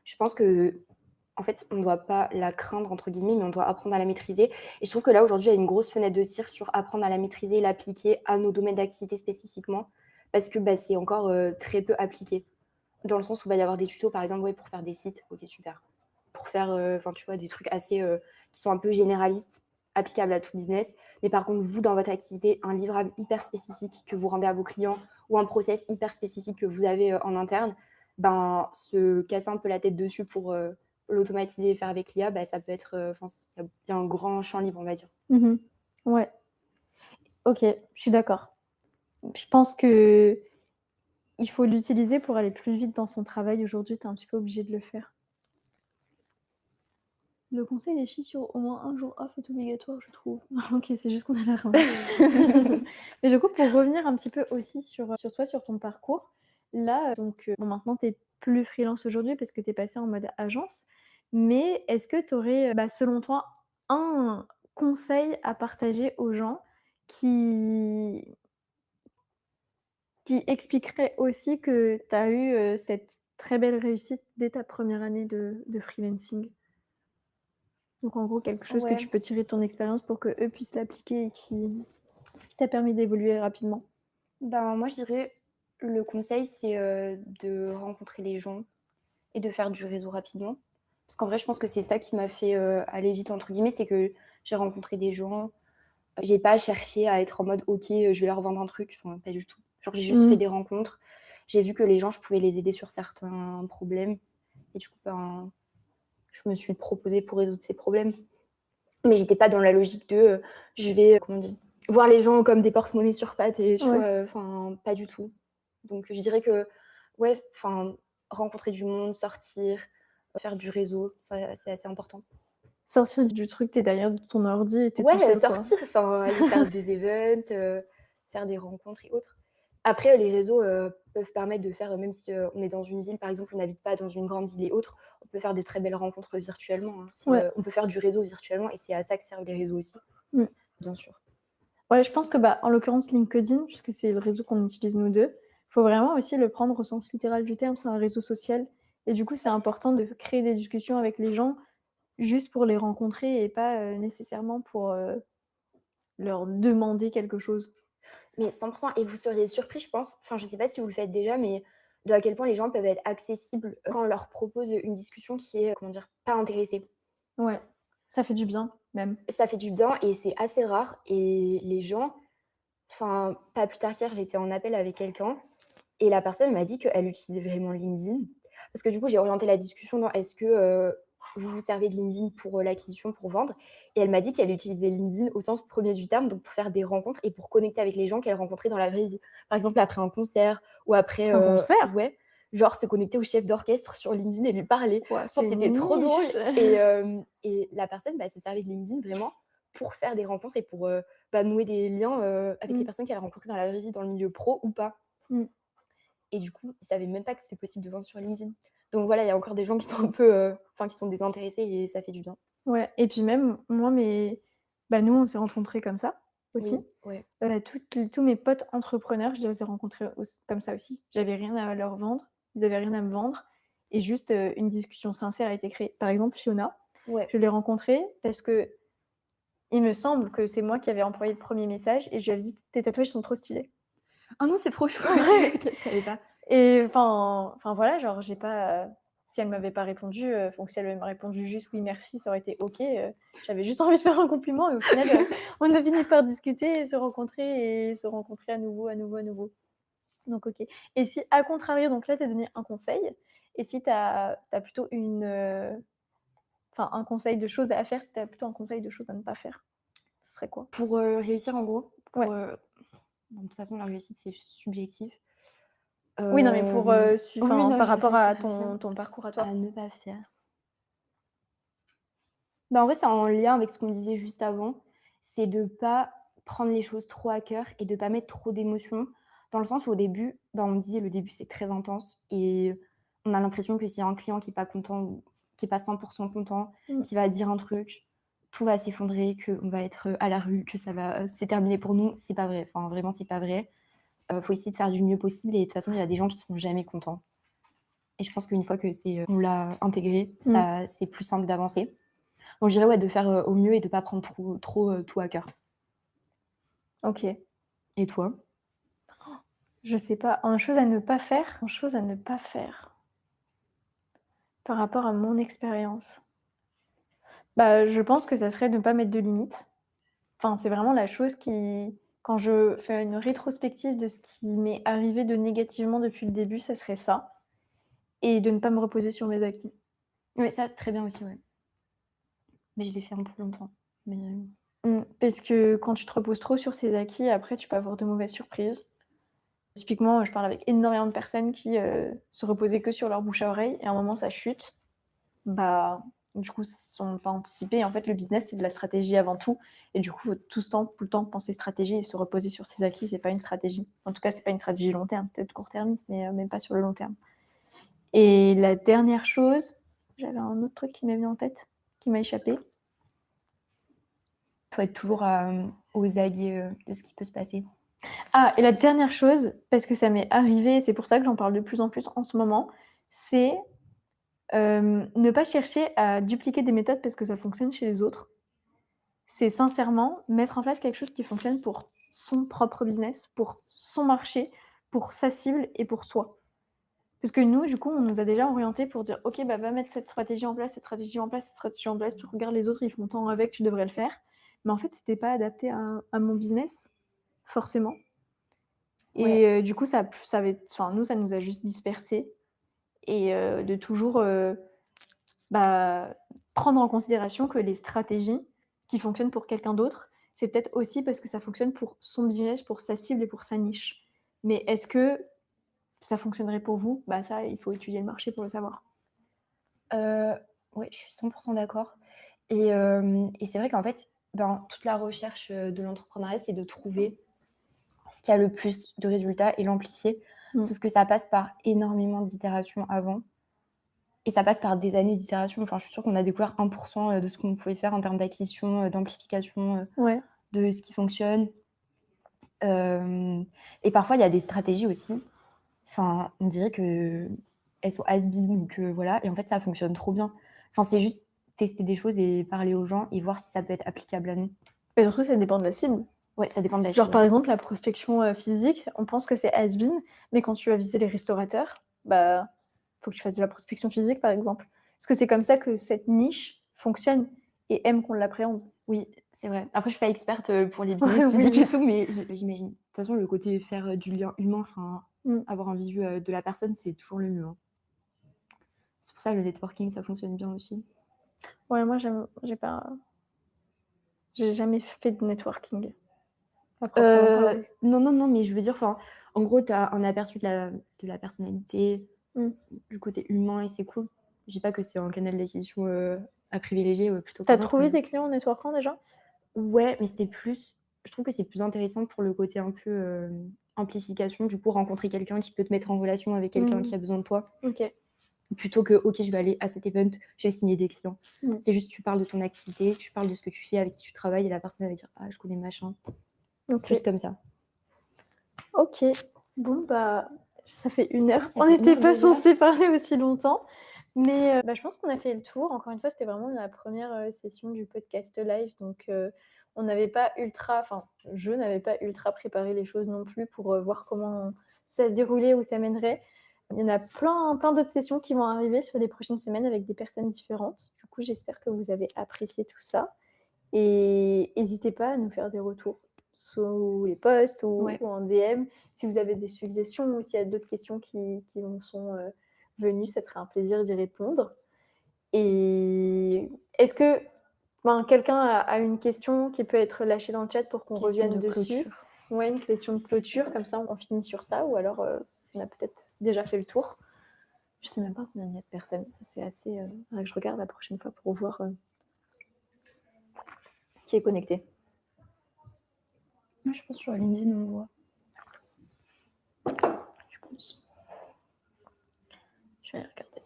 je pense qu'en fait, on ne doit pas «la craindre» entre guillemets, mais on doit apprendre à la maîtriser et je trouve que là aujourd'hui, il y a une grosse fenêtre de tir sur apprendre à la maîtriser et l'appliquer à nos domaines d'activité spécifiquement parce que, c'est encore, très peu appliqué. Dans le sens où il va y avoir des tutos par exemple, ouais, pour faire des sites, OK super. Pour faire, enfin, tu vois, des trucs assez, qui sont un peu généralistes, applicables à tout business. Mais par contre, vous, dans votre activité, un livrable hyper spécifique que vous rendez à vos clients ou un process hyper spécifique que vous avez, en interne, se casser un peu la tête dessus pour, l'automatiser et faire avec l'IA, ça peut être, enfin, il y a un grand champ libre, on va dire. Mmh. Ouais, OK, je suis d'accord. Je pense qu'il faut l'utiliser pour aller plus vite dans son travail. Aujourd'hui, tu es un petit peu obligé de le faire. Le conseil des filles sur au moins un jour off est obligatoire, je trouve. OK, c'est juste qu'on a la remarque. Mais du coup, pour revenir un petit peu aussi sur toi, sur ton parcours, là, bon maintenant tu es plus freelance aujourd'hui parce que tu es passée en mode agence, mais est-ce que tu aurais, selon toi, un conseil à partager aux gens qui qui expliquerait aussi que tu as eu, cette très belle réussite dès ta première année de freelancing? Donc en gros, quelque chose que tu Ouais, peux tirer de ton expérience pour qu'eux puissent l'appliquer et qui t'a permis d'évoluer rapidement. moi, je dirais, le conseil, c'est, de rencontrer les gens et de faire du réseau rapidement. Parce qu'en vrai, je pense que c'est ça qui m'a fait, «aller vite» entre guillemets, c'est que j'ai rencontré des gens, j'ai pas cherché à être en mode: «OK, je vais leur vendre un truc», enfin pas du tout. Genre j'ai juste fait Mmh. des rencontres, j'ai vu que les gens, je pouvais les aider sur certains problèmes et du coup, je me suis proposée pour résoudre ces problèmes. Mais j'étais pas dans la logique de, je vais, comment on dit? Voir les gens comme des porte-monnaie sur pattes et tu Ouais. vois? Enfin pas du tout. Donc je dirais que, ouais, enfin, rencontrer du monde, sortir, faire du réseau, ça c'est assez important. Sortir du truc, tu es derrière ton ordi et tu es tout Ouais, seul, quoi. sortir, enfin, aller faire des events, faire des rencontres et autres. Après, les réseaux, peuvent permettre de faire, même si, on est dans une ville, par exemple, on n'habite pas dans une grande ville et autres, on peut faire de très belles rencontres virtuellement, hein. Ouais. On peut faire du réseau virtuellement et c'est à ça que servent les réseaux aussi, Mmh. bien sûr. Ouais, je pense que, en l'occurrence LinkedIn, puisque c'est le réseau qu'on utilise nous 2, faut vraiment aussi le prendre au sens littéral du terme, c'est un réseau social et du coup, c'est important de créer des discussions avec les gens juste pour les rencontrer et pas, nécessairement pour, leur demander quelque chose. Mais 100 et vous seriez surpris, je pense, enfin, je sais pas si vous le faites déjà, mais de à quel point les gens peuvent être accessibles quand on leur propose, une discussion qui est, comment dire? Pas intéressée. Ouais, ça fait du bien, même. Ça fait du bien et c'est assez rare et les gens, enfin, pas plus tard qu'hier, j'étais en appel avec quelqu'un et la personne m'a dit qu'elle utilisait vraiment LinkedIn. Parce que du coup, j'ai orienté la discussion dans: «Est-ce que, vous vous servez de LinkedIn pour, l'acquisition, pour vendre?» Et elle m'a dit qu'elle utilisait LinkedIn au sens premier du terme, donc pour faire des rencontres et pour connecter avec les gens qu'elle rencontrait dans la vraie vie. Par exemple, après un concert ou après, Un concert? ouais, genre se connecter au chef d'orchestre sur LinkedIn et lui parler. Quoi, Enfin, c'est c'était trop drôle niche! et la personne, se servait de LinkedIn vraiment pour faire des rencontres et pour, nouer des liens, avec les Mmh, personnes qu'elle a rencontrées dans la vraie vie, dans le milieu pro ou pas. mmh. Et du coup, ils savaient même pas que c'était possible de vendre sur LinkedIn. Donc voilà, il y a encore des gens qui sont un peu, enfin qui sont désintéressés et ça fait du bien. Ouais et puis même moi nous on s'est rencontrés comme ça aussi. Oui, ouais. Tous mes potes entrepreneurs, je les ai rencontrés comme ça aussi. J'avais rien à leur vendre, ils avaient rien à me vendre et juste, une discussion sincère a été créée. Par exemple, Fiona, Ouais. je l'ai rencontrée parce qu'il me semble que c'est moi qui avais envoyé le premier message et je lui avais dit: «Tes tatouages sont trop stylés». Ah non, c'est trop chou, OK, Ouais. OK, je savais pas. Et enfin voilà, genre j'ai pas, si elle m'avait pas répondu, ou si elle m'avait répondu juste: «Oui merci», ça aurait été OK, j'avais juste envie de faire un compliment et au final, on a fini par discuter et se rencontrer à nouveau, à nouveau, à nouveau. Donc OK. Et si à contrario, donc là tu as donné un conseil et si tu as plutôt un conseil de choses à faire, si tu as plutôt un conseil de choses à ne pas faire, ce serait quoi? Pour, réussir en gros, Ouais. Bon, de toute façon, la réussite, c'est subjectif. Oui, non, mais pour, Oui, non, par je rapport à réfléchirais bien ton parcours à à toi. ne pas faire. Bah, en vrai, c'est en lien avec ce qu'on disait juste avant, c'est de pas prendre les choses trop à cœur et de pas mettre trop d'émotions. Dans le sens où au début, bah, on dit le début, c'est très intense et on a l'impression que s'il y a un client qui est pas content ou qui est pas 100 content, Mmh. qui va dire un truc, tout va s'effondrer, qu'on va être, à la rue, que ça va, c'est terminé pour nous. C'est pas vrai, enfin vraiment, c'est pas vrai. Faut essayer de faire du mieux possible et de toute façon, il y a des gens qui seront jamais contents et je pense qu'une fois que c'est, on l'a intégré, Mmh. ça c'est plus simple d'avancer. Donc je dirais ouais, de faire, au mieux et de pas prendre trop, tout à cœur. OK. Et toi? Je sais pas, une chose à ne pas faire, une chose à ne pas faire par rapport à mon expérience. Bah, je pense que ça serait de ne pas mettre de limites. Enfin, c'est vraiment la chose qui quand je fais une rétrospective de ce qui m'est arrivé de négativement depuis le début, ça serait ça et de ne pas me reposer sur mes acquis. Ouais, ça, très bien aussi, ouais. Mais je l'ai fait un peu longtemps. Mais, Parce que quand tu te reposes trop sur ses acquis, après tu peux avoir de mauvaises surprises. Typiquement, je parle avec énormément de personnes qui, se reposaient que sur leur bouche à oreille et à un moment ça chute. Bah, du coup, sont pas anticipés. En fait, le business, c'est de la stratégie avant tout et du coup, faut tout le temps penser stratégie et se reposer sur ses acquis, c'est pas une stratégie. En tout cas, c'est pas une stratégie long terme, peut-être court-termiste, mais même pas sur le long terme. Et la dernière chose, j'avais un autre truc qui m'est venu en tête, qui m'a échappé. faut être toujours, aux aguets, de ce qui peut se passer. Ah et la dernière chose, parce que ça m'est arrivé, c'est pour ça que j'en parle de plus en plus en ce moment, c'est, ne pas chercher à dupliquer des méthodes parce que ça fonctionne chez les autres. C'est sincèrement mettre en place quelque chose qui fonctionne pour son propre business, pour son marché, pour sa cible et pour soi. Parce que nous, du coup, on nous a déjà orientés pour dire: «OK, bah, va mettre cette stratégie en place, cette stratégie en place, cette stratégie en place, tu regardes les autres, ils font tant avec, tu devrais le faire». Mais en fait, c'était pas adapté à mon business, forcément Ouais, et du coup, ça avait enfin, nous, ça nous a juste dispersés et de toujours, bah, prendre en considération que les stratégies qui fonctionnent pour quelqu'un d'autre, c'est peut-être aussi parce que ça fonctionne pour son business, pour sa cible et pour sa niche. Mais est-ce que ça fonctionnerait pour vous? Bah, ça, il faut étudier le marché pour le savoir. heu, ouais, je suis 100 d'accord et c'est vrai qu'en fait, ben, toute la recherche, de l'entrepreneuriat, c'est de trouver ce qui a le plus de résultats et l'amplifier. Mmh. Sauf que ça passe par énormément d'itérations avant et ça passe par des années d'itérations. Enfin, je suis sûre qu'on a découvert 1 de ce qu'on pouvait faire en termes d'acquisition, d'amplification, Ouais. de ce qui fonctionne. Hem et parfois, il y a des stratégies aussi, enfin, on dirait qu'elles sont has-been ou que voilà et en fait, ça fonctionne trop bien. Enfin, c'est juste tester des choses et parler aux gens et voir si ça peut être applicable à nous. Et surtout, ça dépend de la cible. Ouais, ça dépend de la Genre, cible, par ouais. exemple, la prospection, physique, on pense que c'est has-been, mais quand tu vas viser les restaurateurs, bah, faut que tu fasses de la prospection physique, par exemple. Parce que c'est comme ça que cette niche fonctionne et aime qu'on l'appréhende. Oui, c'est vrai. Après, je suis pas experte, pour les Ouais, business physiques oui. et tout, mais j'imagine. De toute façon, le côté faire, du lien humain, enfin, Mmh. avoir un visu, de la personne, c'est toujours le mieux, hein. C'est pour ça le networking, ça fonctionne bien aussi. Ouais, moi, j'ai jamais fait de networking à proprement parler. Non, non, non, mais je veux dire, enfin, en gros, tu as un aperçu de la personnalité, Mmh. du côté humain et c'est cool. Je dis pas que c'est un canal d'acquisition, à privilégier, plutôt Tu as qu'un autre, trouvé mais des clients en networkant déjà? ouais, mais c'était plus je trouve que c'est plus intéressant pour le côté un peu, amplification, du coup, rencontrer quelqu'un qui peut te mettre en relation avec quelqu'un Mmh. qui a besoin de toi, OK. plutôt que: «OK, je vais aller à cet event, je vais signer des clients». Mmh. C'est juste tu parles de ton activité, tu parles de ce que tu fais, avec qui tu travailles et la personne elle va dire: «Ah, je connais machin». Plus OK. comme ça. OK. Bon, bah, ça fait 1 heure. Ça On fait une n'était heure pas déjà? censés parler aussi longtemps, mais bah, je pense qu'on a fait le tour. Encore une fois, c'était vraiment la première session du podcast live, donc on n'avait pas ultra enfin, je n'avais pas ultra préparé les choses non plus pour, voir comment ça se déroulait, où ça mènerait. Il y en a plein d'autres sessions qui vont arriver sur les prochaines semaines avec des personnes différentes. Du coup, j'espère que vous avez apprécié tout ça et hésitez pas à nous faire des retours sous les posts Ouais. ou en DM. Si vous avez des suggestions ou s'il y a d'autres questions qui vous sont, venues, ça serait un plaisir d'y répondre et est-ce que, ben, quelqu'un a une question qui peut être lâchée dans le chat pour qu'on Question revienne de dessus? clôture. Ouais, une question de clôture, comme ça on finit sur ça, ou alors on a peut-être déjà fait le tour. Je sais même pas combien il y a de personnes. Ça, c'est assez. Faudrait que je regarde la prochaine fois pour voir qui est connecté. Moi, je pense sur LinkedIn, on voit. Je pense. Je vais aller regarder.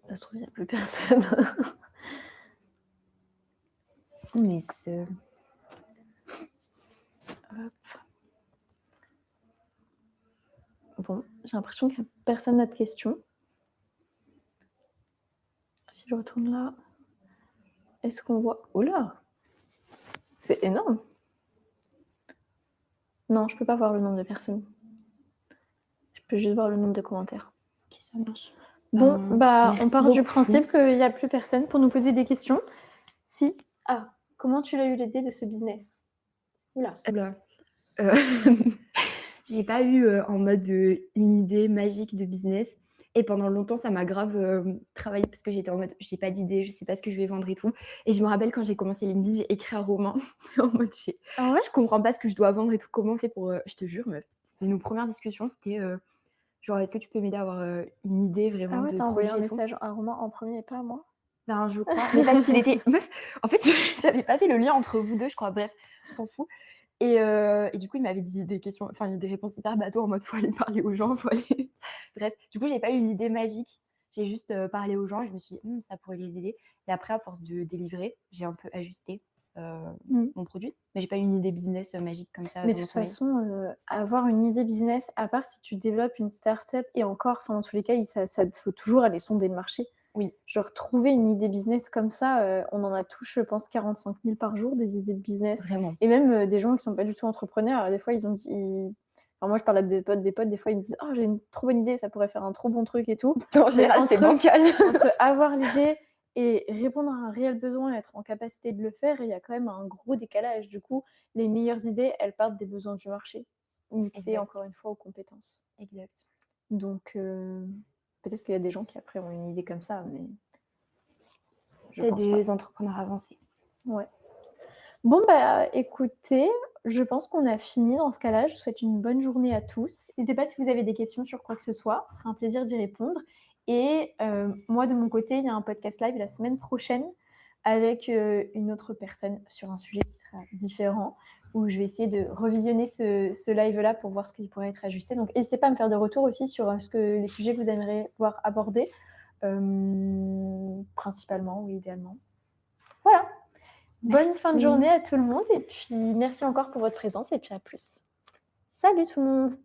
Ça se trouve, il n'y a plus personne. On est seul. Hop. Bon, j'ai l'impression qu'il n'y a personne n'a de questions. Si je retourne là, est-ce qu'on voit... Oh là! C'est énorme! Non, je peux pas voir le nombre de personnes. Je peux juste voir le nombre de commentaires. Ok, ça marche. Bon, bah, on part du beaucoup. principe qu'il n'y a plus personne pour nous poser des questions. Si. Ah, comment tu l'as eu l'idée de ce business? Oula. Oula. J'ai pas eu en mode une idée magique de business. Et pendant longtemps, ça m'a grave travaillé parce que j'étais en mode j'ai pas d'idée, je sais pas ce que je vais vendre et tout. Et je me rappelle quand j'ai commencé LinkedIn, j'ai écrit un roman en mode Ah ouais? je comprends pas ce que je dois vendre et tout. Comment on fait pour. Je te jure, meuf, c'était nos premières discussions. C'était genre est-ce que tu peux m'aider à avoir une idée Ah vraiment ouais, de t'as envoyé produit un et tout. message, un roman en premier et pas à moi? Ben, je crois. Mais parce qu'il était. Meuf, en fait, j'avais pas fait le lien entre vous deux, je crois. Bref, on s'en fout. Et du coup, il m'avait dit des questions, enfin des réponses hyper bateau en mode faut aller parler aux gens, faut aller. Bref, du coup, j'ai pas eu une idée magique. J'ai juste parlé aux gens et je me suis dit ça pourrait les aider. Et après, à force de délivrer, j'ai un peu ajusté mon produit. Mais j'ai pas eu une idée business magique comme ça. Mais dans de mon toute sommeil. façon, avoir une idée business, à part si tu développes une start-up, et encore, enfin, dans tous les cas, ça faut toujours aller sonder le marché. Oui. Genre, trouver une idée business comme ça, on en a tous, je pense, 45 000 par jour, des idées de business. Vraiment. Et même des gens qui sont pas du tout entrepreneurs, alors, des fois, ils ont dit... Enfin, moi, je parle à des potes, des fois, ils me disent « Oh, j'ai une trop bonne idée, ça pourrait faire un trop bon truc et tout. » En général, c'est bancal. Entre avoir l'idée et répondre à un réel besoin et être en capacité de le faire, il y a quand même un gros décalage. Du coup, les meilleures idées, elles partent des besoins du marché, mixées Exact. encore une fois aux compétences. Exact. Donc, peut-être qu'il y a des gens qui après ont une idée comme ça, mais Peut-être des entrepreneurs avancés. Ouais. Bon, bah écoutez, je pense qu'on a fini dans ce cas-là. Je vous souhaite une bonne journée à tous. N'hésitez pas si vous avez des questions sur quoi que ce soit, ce sera un plaisir d'y répondre. Et moi, de mon côté, il y a un podcast live la semaine prochaine avec une autre personne sur un sujet qui sera différent, où je vais essayer de revisionner ce live-là pour voir ce qui pourrait être ajusté. Donc, n'hésitez pas à me faire des retours aussi sur les sujets que vous aimeriez voir abordés, principalement ou idéalement. Voilà. Merci. Bonne fin de journée à tout le monde et puis merci encore pour votre présence et puis à plus. Salut tout le monde!